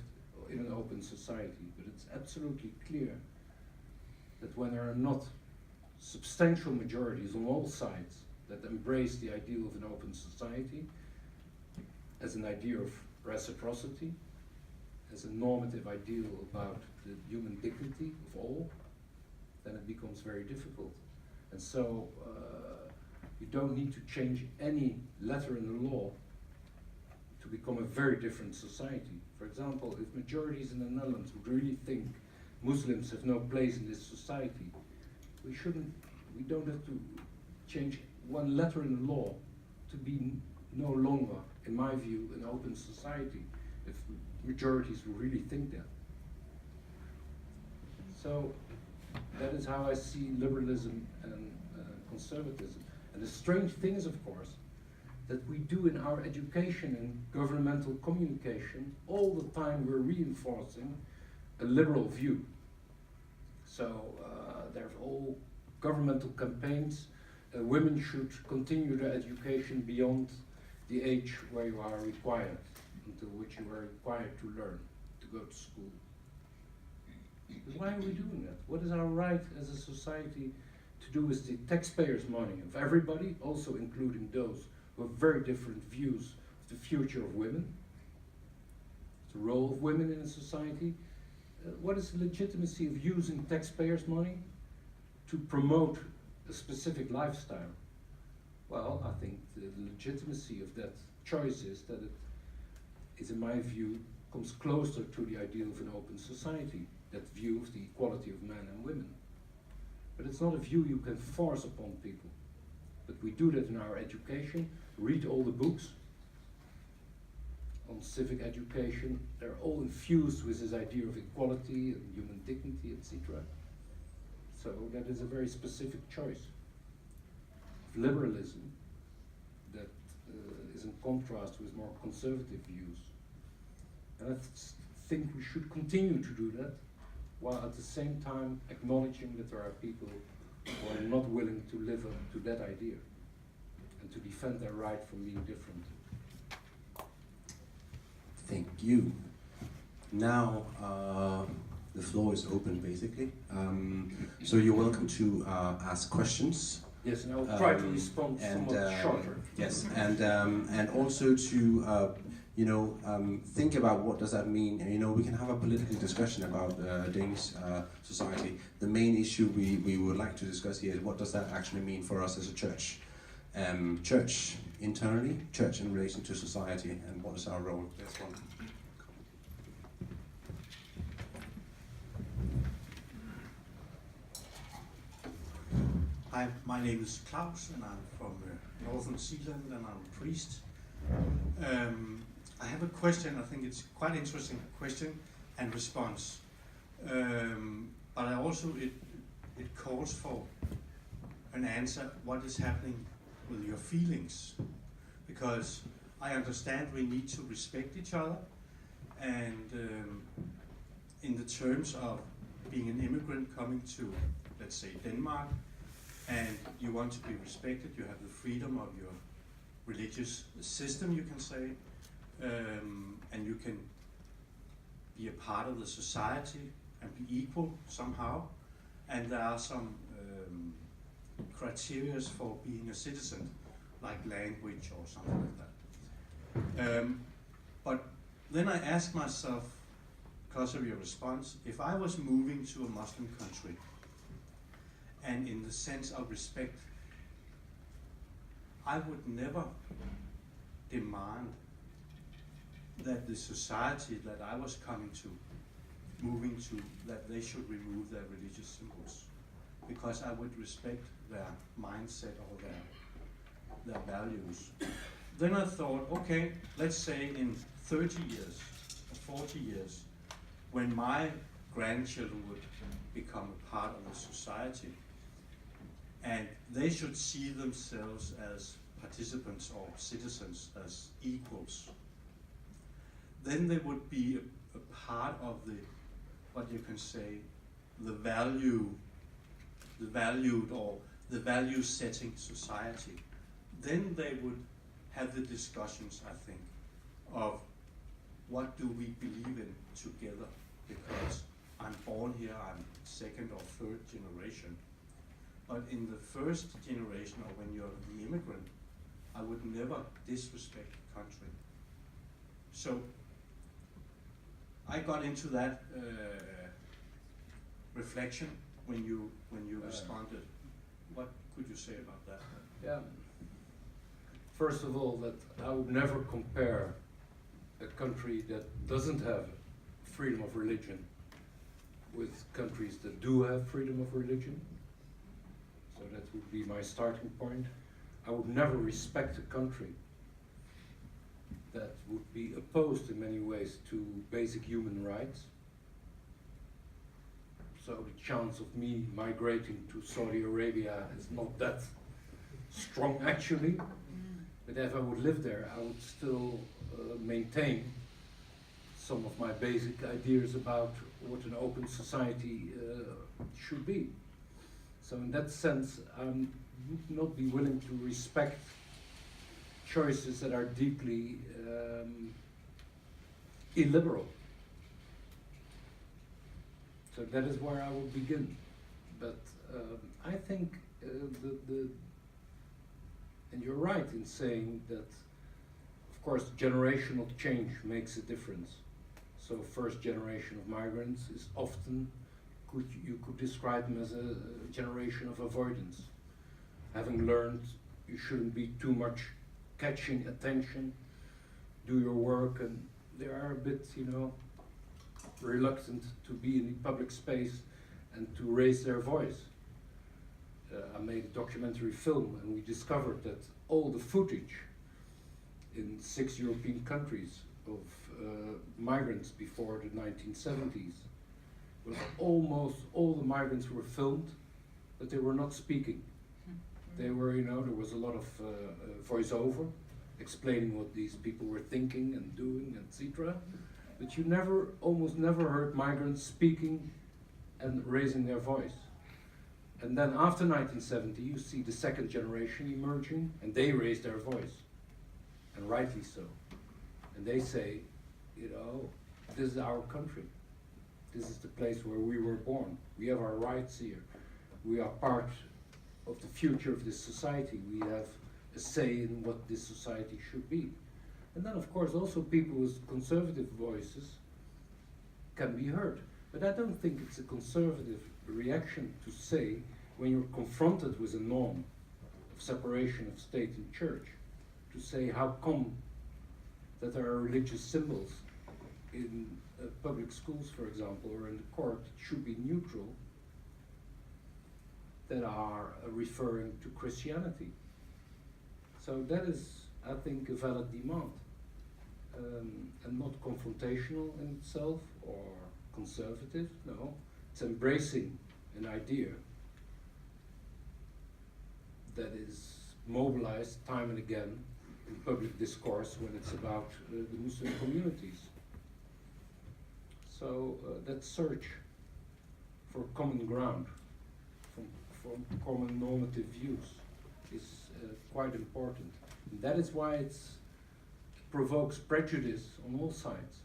in an open society. But it's absolutely clear that when there are not substantial majorities on all sides that embrace the ideal of an open society as an idea of reciprocity, as a normative ideal about the human dignity of all, then it becomes very difficult. And so you don't need to change any letter in the law to become a very different society. For example, if majorities in the Netherlands would really think Muslims have no place in this society, we don't have to change one letter in the law to be no longer, in my view, an open society, if majorities would really think that. So that is how I see liberalism and conservatism. And the strange thing is, of course, that we do in our education and governmental communication, all the time we're reinforcing a liberal view. So there's all governmental campaigns, women should continue their education beyond the age where you are required, until which you are required to learn, to go to school. But why are we doing that? What is our right as a society to do with the taxpayers' money of everybody, also including those who have very different views of the future of women, the role of women in a society? What is the legitimacy of using taxpayers' money to promote a specific lifestyle? Well, I think the legitimacy of that choice is that it is, in my view, comes closer to the ideal of an open society, that view of the equality of men and women. But it's not a view you can force upon people. But we do that in our education. Read all the books on civic education. They're all infused with this idea of equality and human dignity, etc. So that is a very specific choice of liberalism that is in contrast with more conservative views. And I think we should continue to do that, while at the same time acknowledging that there are people who are not willing to live up to that idea and to defend their right from being different. Thank you. Now the floor is open, basically. So you're welcome to ask questions. Yes, and I'll try to respond somewhat shorter. Yes, and also to think about what does that mean. We can have a political discussion about Danish society. The main issue we would like to discuss here is what does that actually mean for us as a church. Church internally, church in relation to society, and what is our role. That's one. Hi, my name is Klaus, and I'm from Northern Zealand, and I'm a priest. I have a question. I think it's quite interesting question and response, but it calls for an answer. What is happening with your feelings? Because I understand we need to respect each other, and in the terms of being an immigrant coming to, let's say, Denmark, and you want to be respected, you have the freedom of your religious system, you can say, and you can be a part of the society and be equal somehow, and there are some criteria for being a citizen, like language or something like that. But then I ask myself, because of your response, if I was moving to a Muslim country, and in the sense of respect, I would never demand that the society that I was moving to, that they should remove their religious symbols, because I would respect their mindset or their values. Then I thought, okay, let's say in 30 years or 40 years, when my grandchildren would become a part of the society, and they should see themselves as participants or citizens, as equals, then they would be a part of the, what you can say, the valued or the value-setting society. Then they would have the discussions, I think, of what do we believe in together, because I'm born here, I'm second or third generation. But in the first generation, or when you're the immigrant, I would never disrespect the country. So I got into that reflection when you responded. What could you say about that? Yeah. First of all, that I would never compare a country that doesn't have freedom of religion with countries that do have freedom of religion. So that would be my starting point. I would never respect a country that would be opposed in many ways to basic human rights. So the chance of me migrating to Saudi Arabia is not that strong actually. But if I would live there, I would still maintain some of my basic ideas about what an open society should be. So in that sense, I would not be willing to respect choices that are deeply illiberal. So that is where I will begin. But I think and you're right in saying that, of course, generational change makes a difference. So first generation of migrants is often, you could describe them as a generation of avoidance. Having learned you shouldn't be too much catching attention, do your work, and they are a bit, reluctant to be in the public space and to raise their voice. I made a documentary film and we discovered that all the footage in 6 European countries of migrants before the 1970s was almost all the migrants were filmed, but they were not speaking. They were, there was a lot of voiceover explaining what these people were thinking and doing, etc. But you almost never heard migrants speaking and raising their voice. And then after 1970, you see the second generation emerging, and they raise their voice, and rightly so. And they say, this is our country. This is the place where we were born. We have our rights here. We are part of the future of this society. We have a say in what this society should be. And then, of course, also people with conservative voices can be heard. But I don't think it's a conservative reaction to say, when you're confronted with a norm of separation of state and church, to say how come that there are religious symbols in public schools, for example, or in the court, should be neutral, that are referring to Christianity. So that is, I think, a valid demand, and not confrontational in itself or conservative. No, it's embracing an idea that is mobilized time and again in public discourse when it's about the Muslim communities. So that search for common ground, from common normative views, is quite important. And that is why it provokes prejudice on all sides,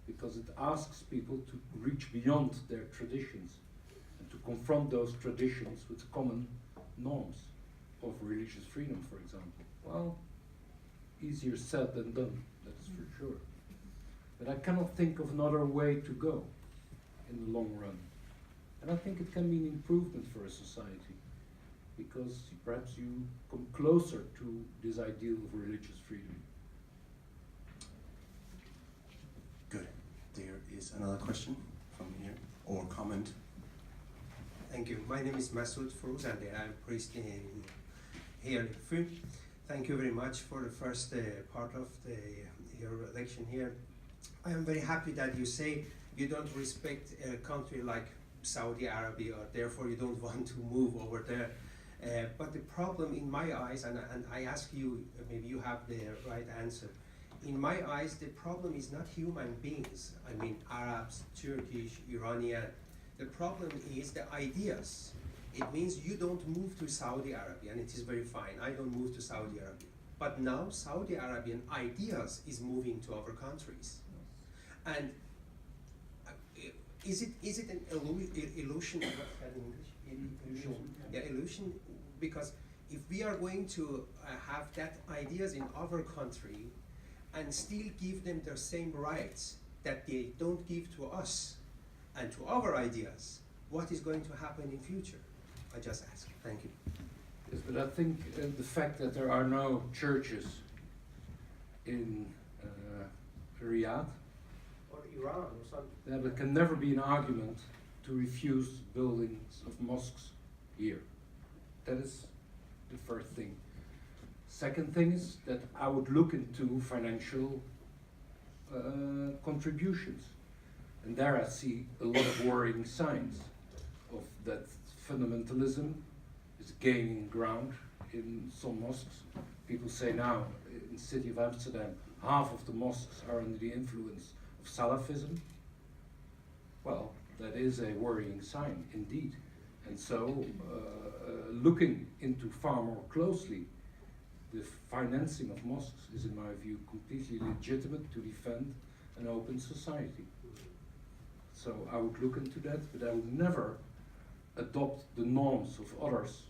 because it asks people to reach beyond their traditions and to confront those traditions with common norms of religious freedom, for example. Well, easier said than done, that is for sure. But I cannot think of another way to go in the long run. And I think it can be an improvement for a society, because perhaps you come closer to this ideal of religious freedom. Yes, another question from here or comment? Thank you. My name is Masoud Frouz and I'm priest here in Fyn. Thank you very much for the first part of your lecture here. I am very happy that you say you don't respect a country like Saudi Arabia, or therefore you don't want to move over there. But the problem in my eyes, and I ask you, maybe you have the right answer. In my eyes, the problem is not human beings. I mean, Arabs, Turkish, Iranian. The problem is the ideas. It means you don't move to Saudi Arabia, and it is very fine. I don't move to Saudi Arabia. But now Saudi Arabian ideas is moving to our countries. And is it an illusion? Illusion. Yeah, illusion. Because if we are going to have that ideas in our country and still give them the same rights that they don't give to us and to our ideas, what is going to happen in future? I just ask. Thank you. Yes, but I think the fact that there are no churches in Riyadh, Or Iran or something. there can never be an argument to refuse buildings of mosques here. That is the first thing. Second thing is that I would look into financial contributions. And there I see a lot of worrying signs of that fundamentalism is gaining ground in some mosques. People say now, in the city of Amsterdam, half of the mosques are under the influence of Salafism. Well, that is a worrying sign indeed. And so, looking into far more closely the financing of mosques is, in my view, completely legitimate to defend an open society. So I would look into that, but I would never adopt the norms of others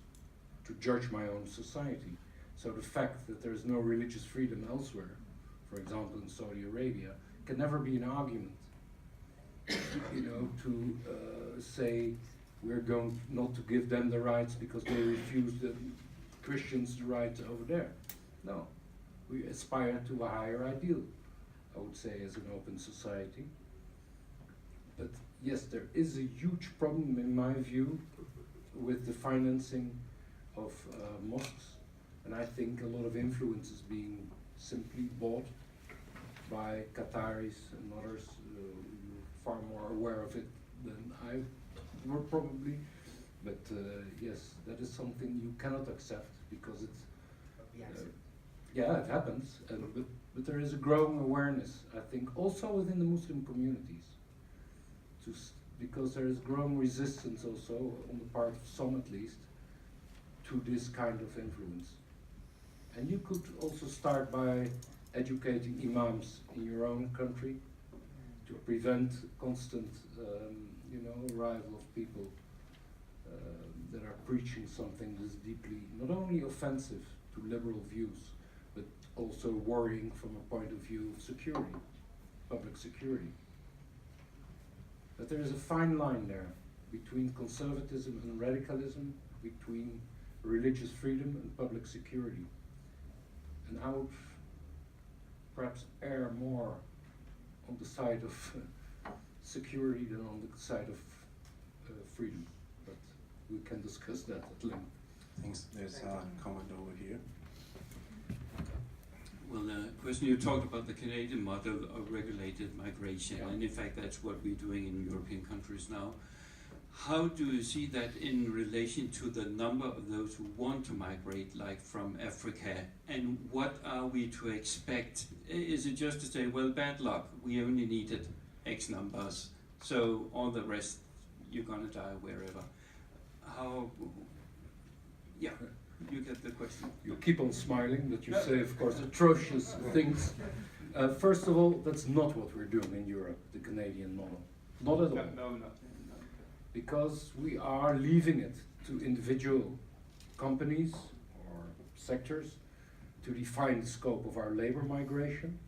to judge my own society. So the fact that there is no religious freedom elsewhere, for example in Saudi Arabia, can never be an argument, you know, to say we're going not to give them the rights because they refuse the Christians the right over there. No, we aspire to a higher ideal, I would say, as an open society. But yes, there is a huge problem in my view with the financing of mosques, and I think a lot of influence is being simply bought by Qataris and others far more aware of it than I were probably. But yes, that is something you cannot accept because it's yeah, it happens. But there is a growing awareness, I think, also within the Muslim communities, because there is growing resistance also on the part of some at least to this kind of influence. And you could also start by educating imams in your own country to prevent constant, arrival of people that are preaching something that's deeply not only offensive to liberal views, but also worrying from a point of view of security, public security. But there is a fine line there between conservatism and radicalism, between religious freedom and public security. And I would perhaps err more on the side of security than on the side of freedom. But we can discuss that at length. Thanks. There's a comment over here. Well, question, you talked about the Canadian model of regulated migration, Yeah. and in fact that's what we're doing in European countries now. How do you see that in relation to the number of those who want to migrate, like from Africa, and what are we to expect? Is it just to say, well, bad luck, we only needed X numbers, so all the rest, you're gonna die wherever? How, yeah, you get the question. You keep on smiling, but you say, of course, atrocious things. First of all, that's not what we're doing in Europe, the Canadian model. Not at all. No. Because we are leaving it to individual companies or sectors to define the scope of our labor migration,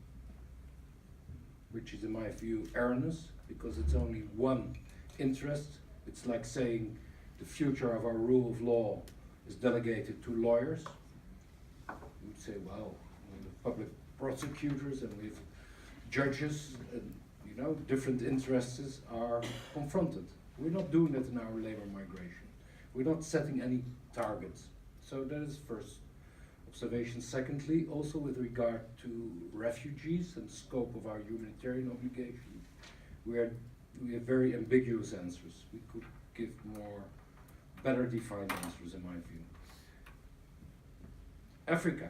which is, in my view, erroneous, because it's only one interest. It's like saying the future of our rule of law is delegated to lawyers. You would say, well, we have public prosecutors and we have judges, and you know, different interests are confronted. We're not doing that in our labor migration. We're not setting any targets. So that is first observation. Secondly, also with regard to refugees and the scope of our humanitarian obligation, we have very ambiguous answers. We could give better defined answers in my view. Africa.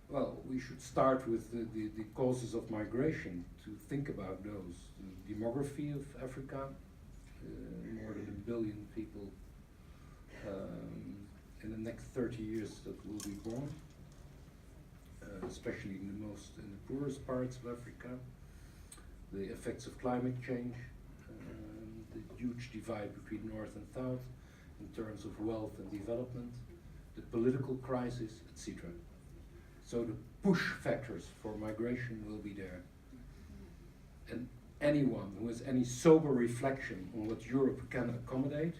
Well, we should start with the causes of migration to think about those. The demography of Africa, more than 1 billion people in the next 30 years that will be born, especially in the poorest parts of Africa. The effects of climate change, the huge divide between North and South in terms of wealth and development, the political crisis, etc. So the push factors for migration will be there. And anyone who has any sober reflection on what Europe can accommodate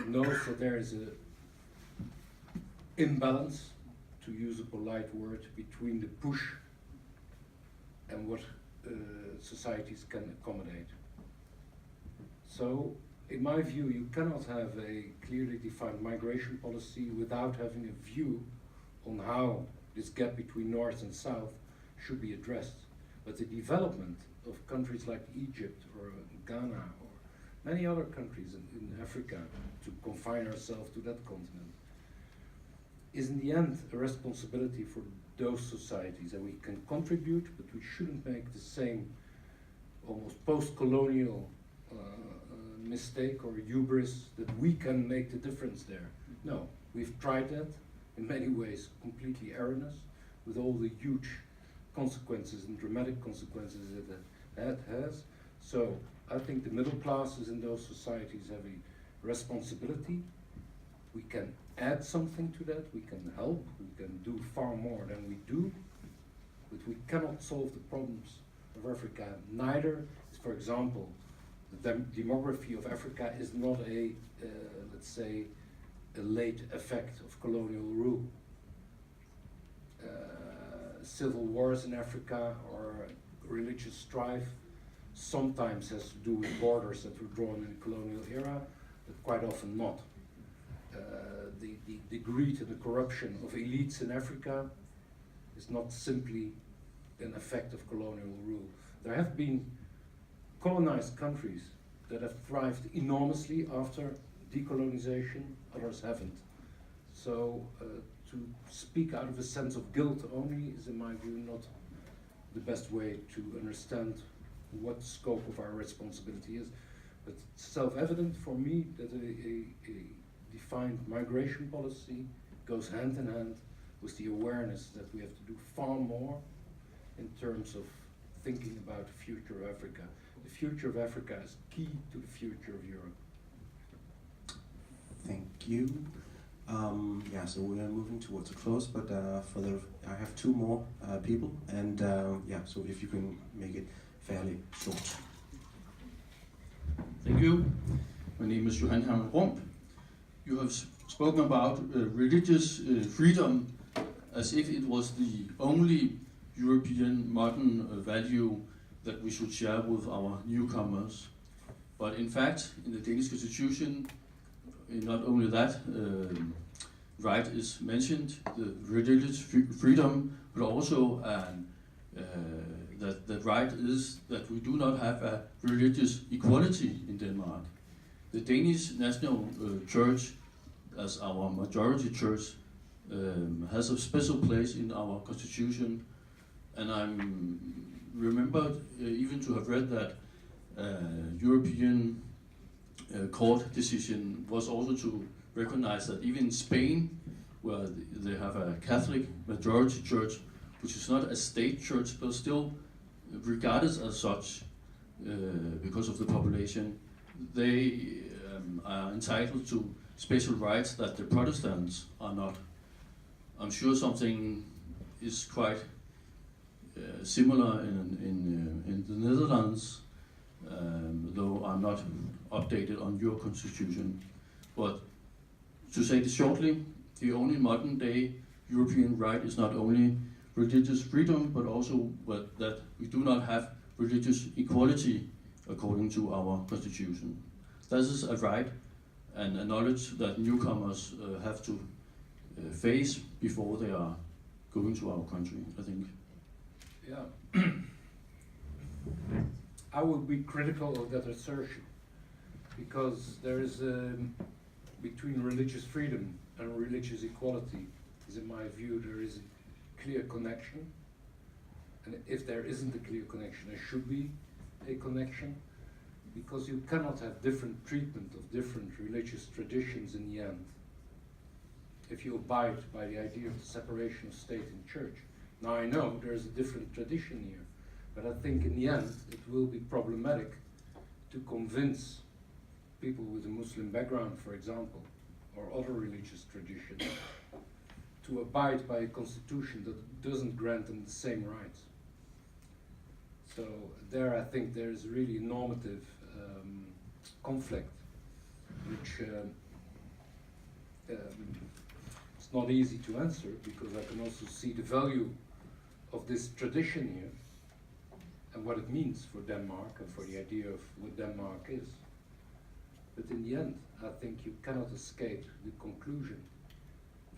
knows that there is an imbalance, to use a polite word, between the push and what societies can accommodate. So, in my view, you cannot have a clearly defined migration policy without having a view on how this gap between North and South should be addressed. But the development of countries like Egypt or Ghana or many other countries in Africa, to confine ourselves to that continent, is in the end a responsibility for those societies, and we can contribute, but we shouldn't make the same almost post-colonial mistake or hubris that we can make the difference there. No, we've tried that, in many ways completely erroneous, with all the huge consequences and dramatic consequences that has. So I think the middle classes in those societies have a responsibility. We can add something to that, we can help, we can do far more than we do, but we cannot solve the problems of Africa. Neither is, for example, the demography of Africa is not let's say, a late effect of colonial rule. Civil wars in Africa or religious strife sometimes has to do with borders that were drawn in the colonial era, but quite often not. The greed and the corruption of elites in Africa is not simply an effect of colonial rule. There have been colonized countries that have thrived enormously after decolonization, others haven't. So to speak out of a sense of guilt only is, in my view, not the best way to understand what the scope of our responsibility is. But it's self-evident for me that a defined migration policy goes hand in hand with the awareness that we have to do far more in terms of thinking about the future of Africa. The future of Africa is key to the future of Europe. Thank you. So we are moving towards a close, but I have two more people, and so if you can make it fairly short. Thank you. My name is Johan Hermann Rump. You have spoken about religious freedom as if it was the only European modern value that we should share with our newcomers. But in fact, in the Danish Constitution, not only that right is mentioned, the religious freedom, but also that right is that we do not have a religious equality in Denmark. The Danish National Church, as our majority church, has a special place in our constitution, and I'm remembered even to have read that European court decision was also to recognize that even in Spain, where they have a Catholic majority church, which is not a state church, but still regarded as such because of the population, they are entitled to special rights that the Protestants are not. I'm sure something is quite similar in the Netherlands, though I'm not updated on your constitution. But to say this shortly, the only modern day European right is not only religious freedom, but also that we do not have religious equality according to our constitution. This is a right and a knowledge that newcomers have to face before they are going to our country, I think. Yeah. I would be critical of that assertion, because there is between religious freedom and religious equality, is in my view, there is a clear connection. And if there isn't a clear connection, there should be a connection, because you cannot have different treatment of different religious traditions in the end if you abide by the idea of the separation of state and church. Now I know there's a different tradition here, but I think in the end it will be problematic to convince people with a Muslim background, for example, or other religious traditions, to abide by a constitution that doesn't grant them the same rights. So there I think there is really a normative conflict, which it's not easy to answer, because I can also see the value of this tradition here and what it means for Denmark and for the idea of what Denmark is. But in the end, I think you cannot escape the conclusion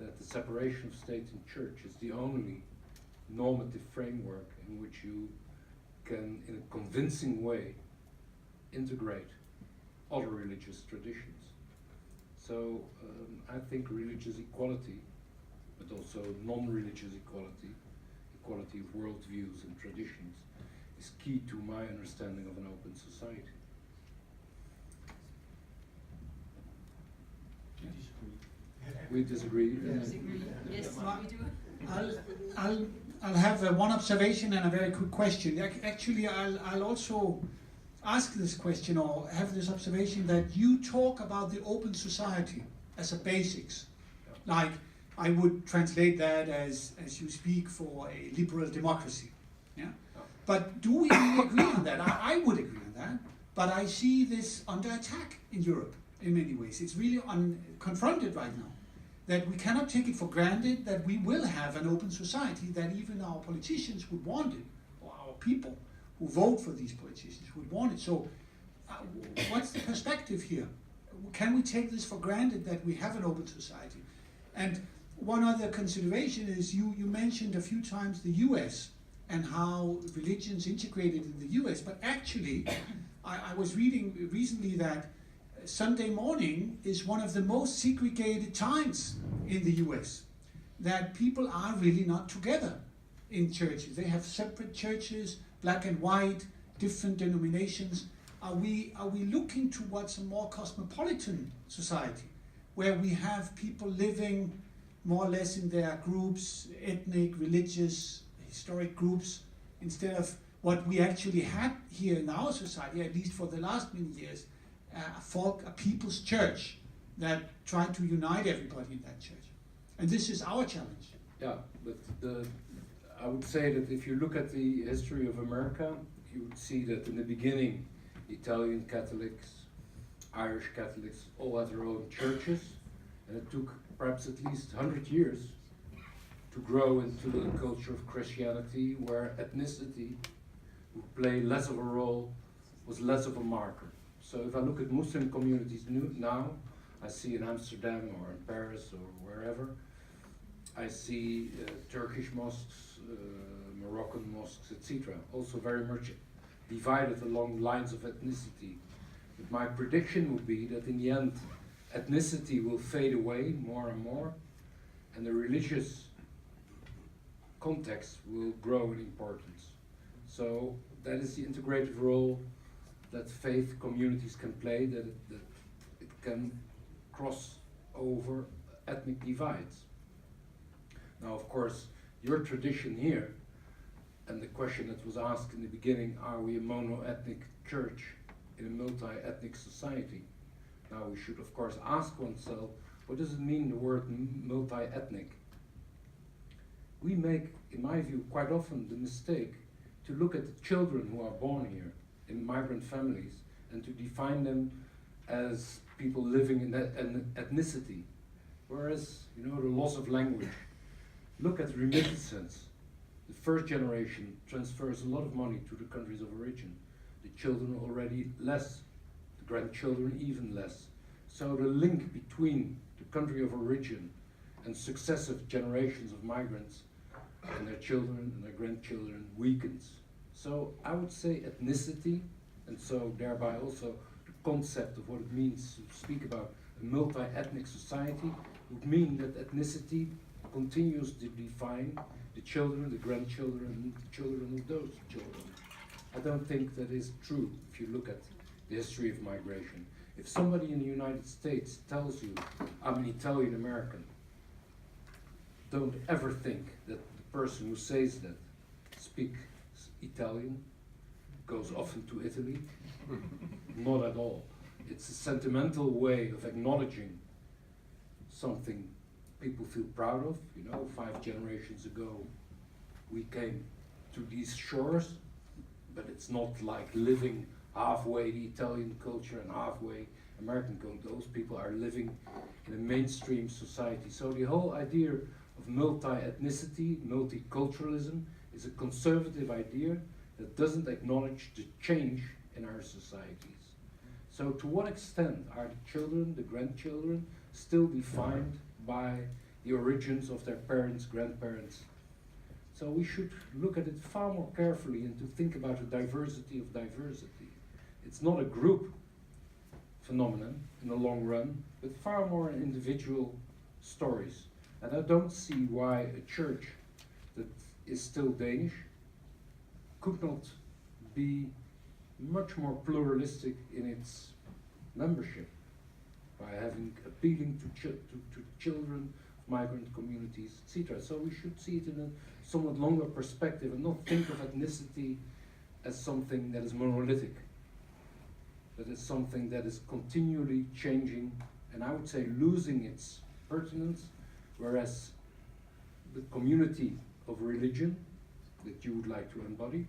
that the separation of state and church is the only normative framework in which you can, in a convincing way, integrate other religious traditions. So I think religious equality, but also non-religious equality, equality of worldviews and traditions, is key to my understanding of an open society. We disagree. Yes, we do. I'll have one observation and a very quick question. Actually, I'll also ask this question or have this observation that you talk about the open society as a basics. Like, I would translate that as you speak for a liberal democracy. Yeah? But do we really agree on that? I would agree on that. But I see this under attack in Europe in many ways. It's really confronted right now. That we cannot take it for granted that we will have an open society, that even our politicians would want it, or our people who vote for these politicians would want it. So what's the perspective here? Can we take this for granted that we have an open society? And one other consideration is you mentioned a few times the US and how religions integrated in the US, but actually I was reading recently that Sunday morning is one of the most segregated times in the US, that people are really not together in churches. They have separate churches, black and white, different denominations. Are we looking towards a more cosmopolitan society, where we have people living more or less in their groups, ethnic, religious, historic groups, instead of what we actually had here in our society, at least for the last many years, a people's church that tried to unite everybody in that church. And this is our challenge. Yeah, but I would say that if you look at the history of America, you would see that in the beginning, Italian Catholics, Irish Catholics all had their own churches, and it took perhaps at least 100 years to grow into the culture of Christianity, where ethnicity would play less of a role, was less of a marker. So if I look at Muslim communities now, I see in Amsterdam or in Paris or wherever, I see Turkish mosques, Moroccan mosques, etc. Also very much divided along lines of ethnicity. But my prediction would be that in the end, ethnicity will fade away more and more, and the religious context will grow in importance. So that is the integrated role that faith communities can play, that it can cross over ethnic divides. Now, of course, your tradition here, and the question that was asked in the beginning, are we a mono-ethnic church in a multi-ethnic society? Now, we should, of course, ask oneself, what does it mean, the word multi-ethnic? We make, in my view, quite often the mistake to look at the children who are born here in migrant families and to define them as people living in an ethnicity. Whereas, the loss of language. Look at remittances. the first generation transfers a lot of money to the countries of origin. The children already less, the grandchildren even less. So the link between the country of origin and successive generations of migrants and their children and their grandchildren weakens. So I would say ethnicity, and so thereby also the concept of what it means to speak about a multi-ethnic society would mean that ethnicity continues to define the children, the grandchildren, and the children of those children. I don't think that is true if you look at the history of migration. If somebody in the United States tells you, I'm an Italian American, don't ever think that the person who says that speaks Italian, goes often to Italy. Not at all. It's a sentimental way of acknowledging something people feel proud of. You know, 5 generations ago we came to these shores, but it's not like living halfway the Italian culture and halfway American culture. Those people are living in a mainstream society. So the whole idea of multi-ethnicity, multiculturalism is a conservative idea that doesn't acknowledge the change in our societies. So to what extent are the children, the grandchildren, still defined by the origins of their parents, grandparents? So we should look at it far more carefully and to think about the diversity of diversity. It's not a group phenomenon in the long run, but far more individual stories. And I don't see why a church that is still Danish could not be much more pluralistic in its membership by appealing to children, migrant communities, etc. So we should see it in a somewhat longer perspective and not think of ethnicity as something that is monolithic, but as something that is continually changing and I would say losing its pertinence, whereas the community of religion that you would like to embody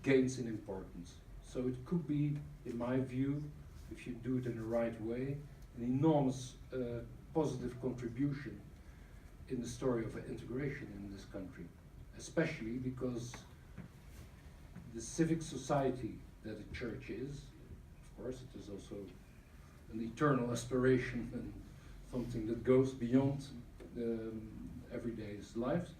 gains in importance. So it could be, in my view, if you do it in the right way, an enormous positive contribution in the story of integration in this country, especially because the civic society that a church is, of course it is also an eternal aspiration and something that goes beyond everyday lives,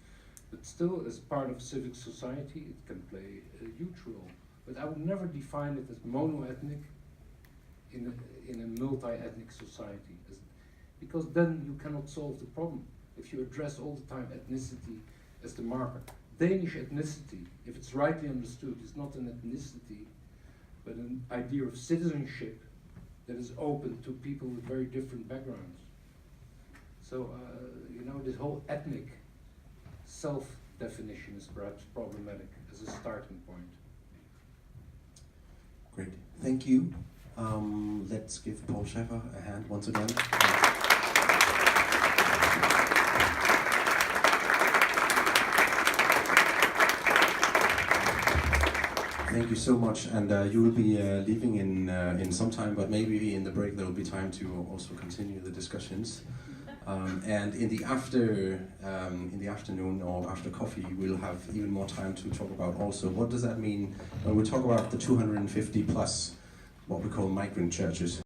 but still as part of civic society it can play a huge role. But I would never define it as mono-ethnic in a multi-ethnic society, because then you cannot solve the problem. If you address all the time ethnicity as the marker. Danish ethnicity, if it's rightly understood, is not an ethnicity, but an idea of citizenship that is open to people with very different backgrounds. So, you know, this whole ethnic self-definition is perhaps problematic as a starting point. Great, thank you. Let's give Paul Scheffer a hand once again. Thank you so much, and you will be leaving in some time, but maybe in the break there will be time to also continue the discussions. And in the afternoon or after coffee, we'll have even more time to talk about also what does that mean when we talk about the 250 plus what we call migrant churches.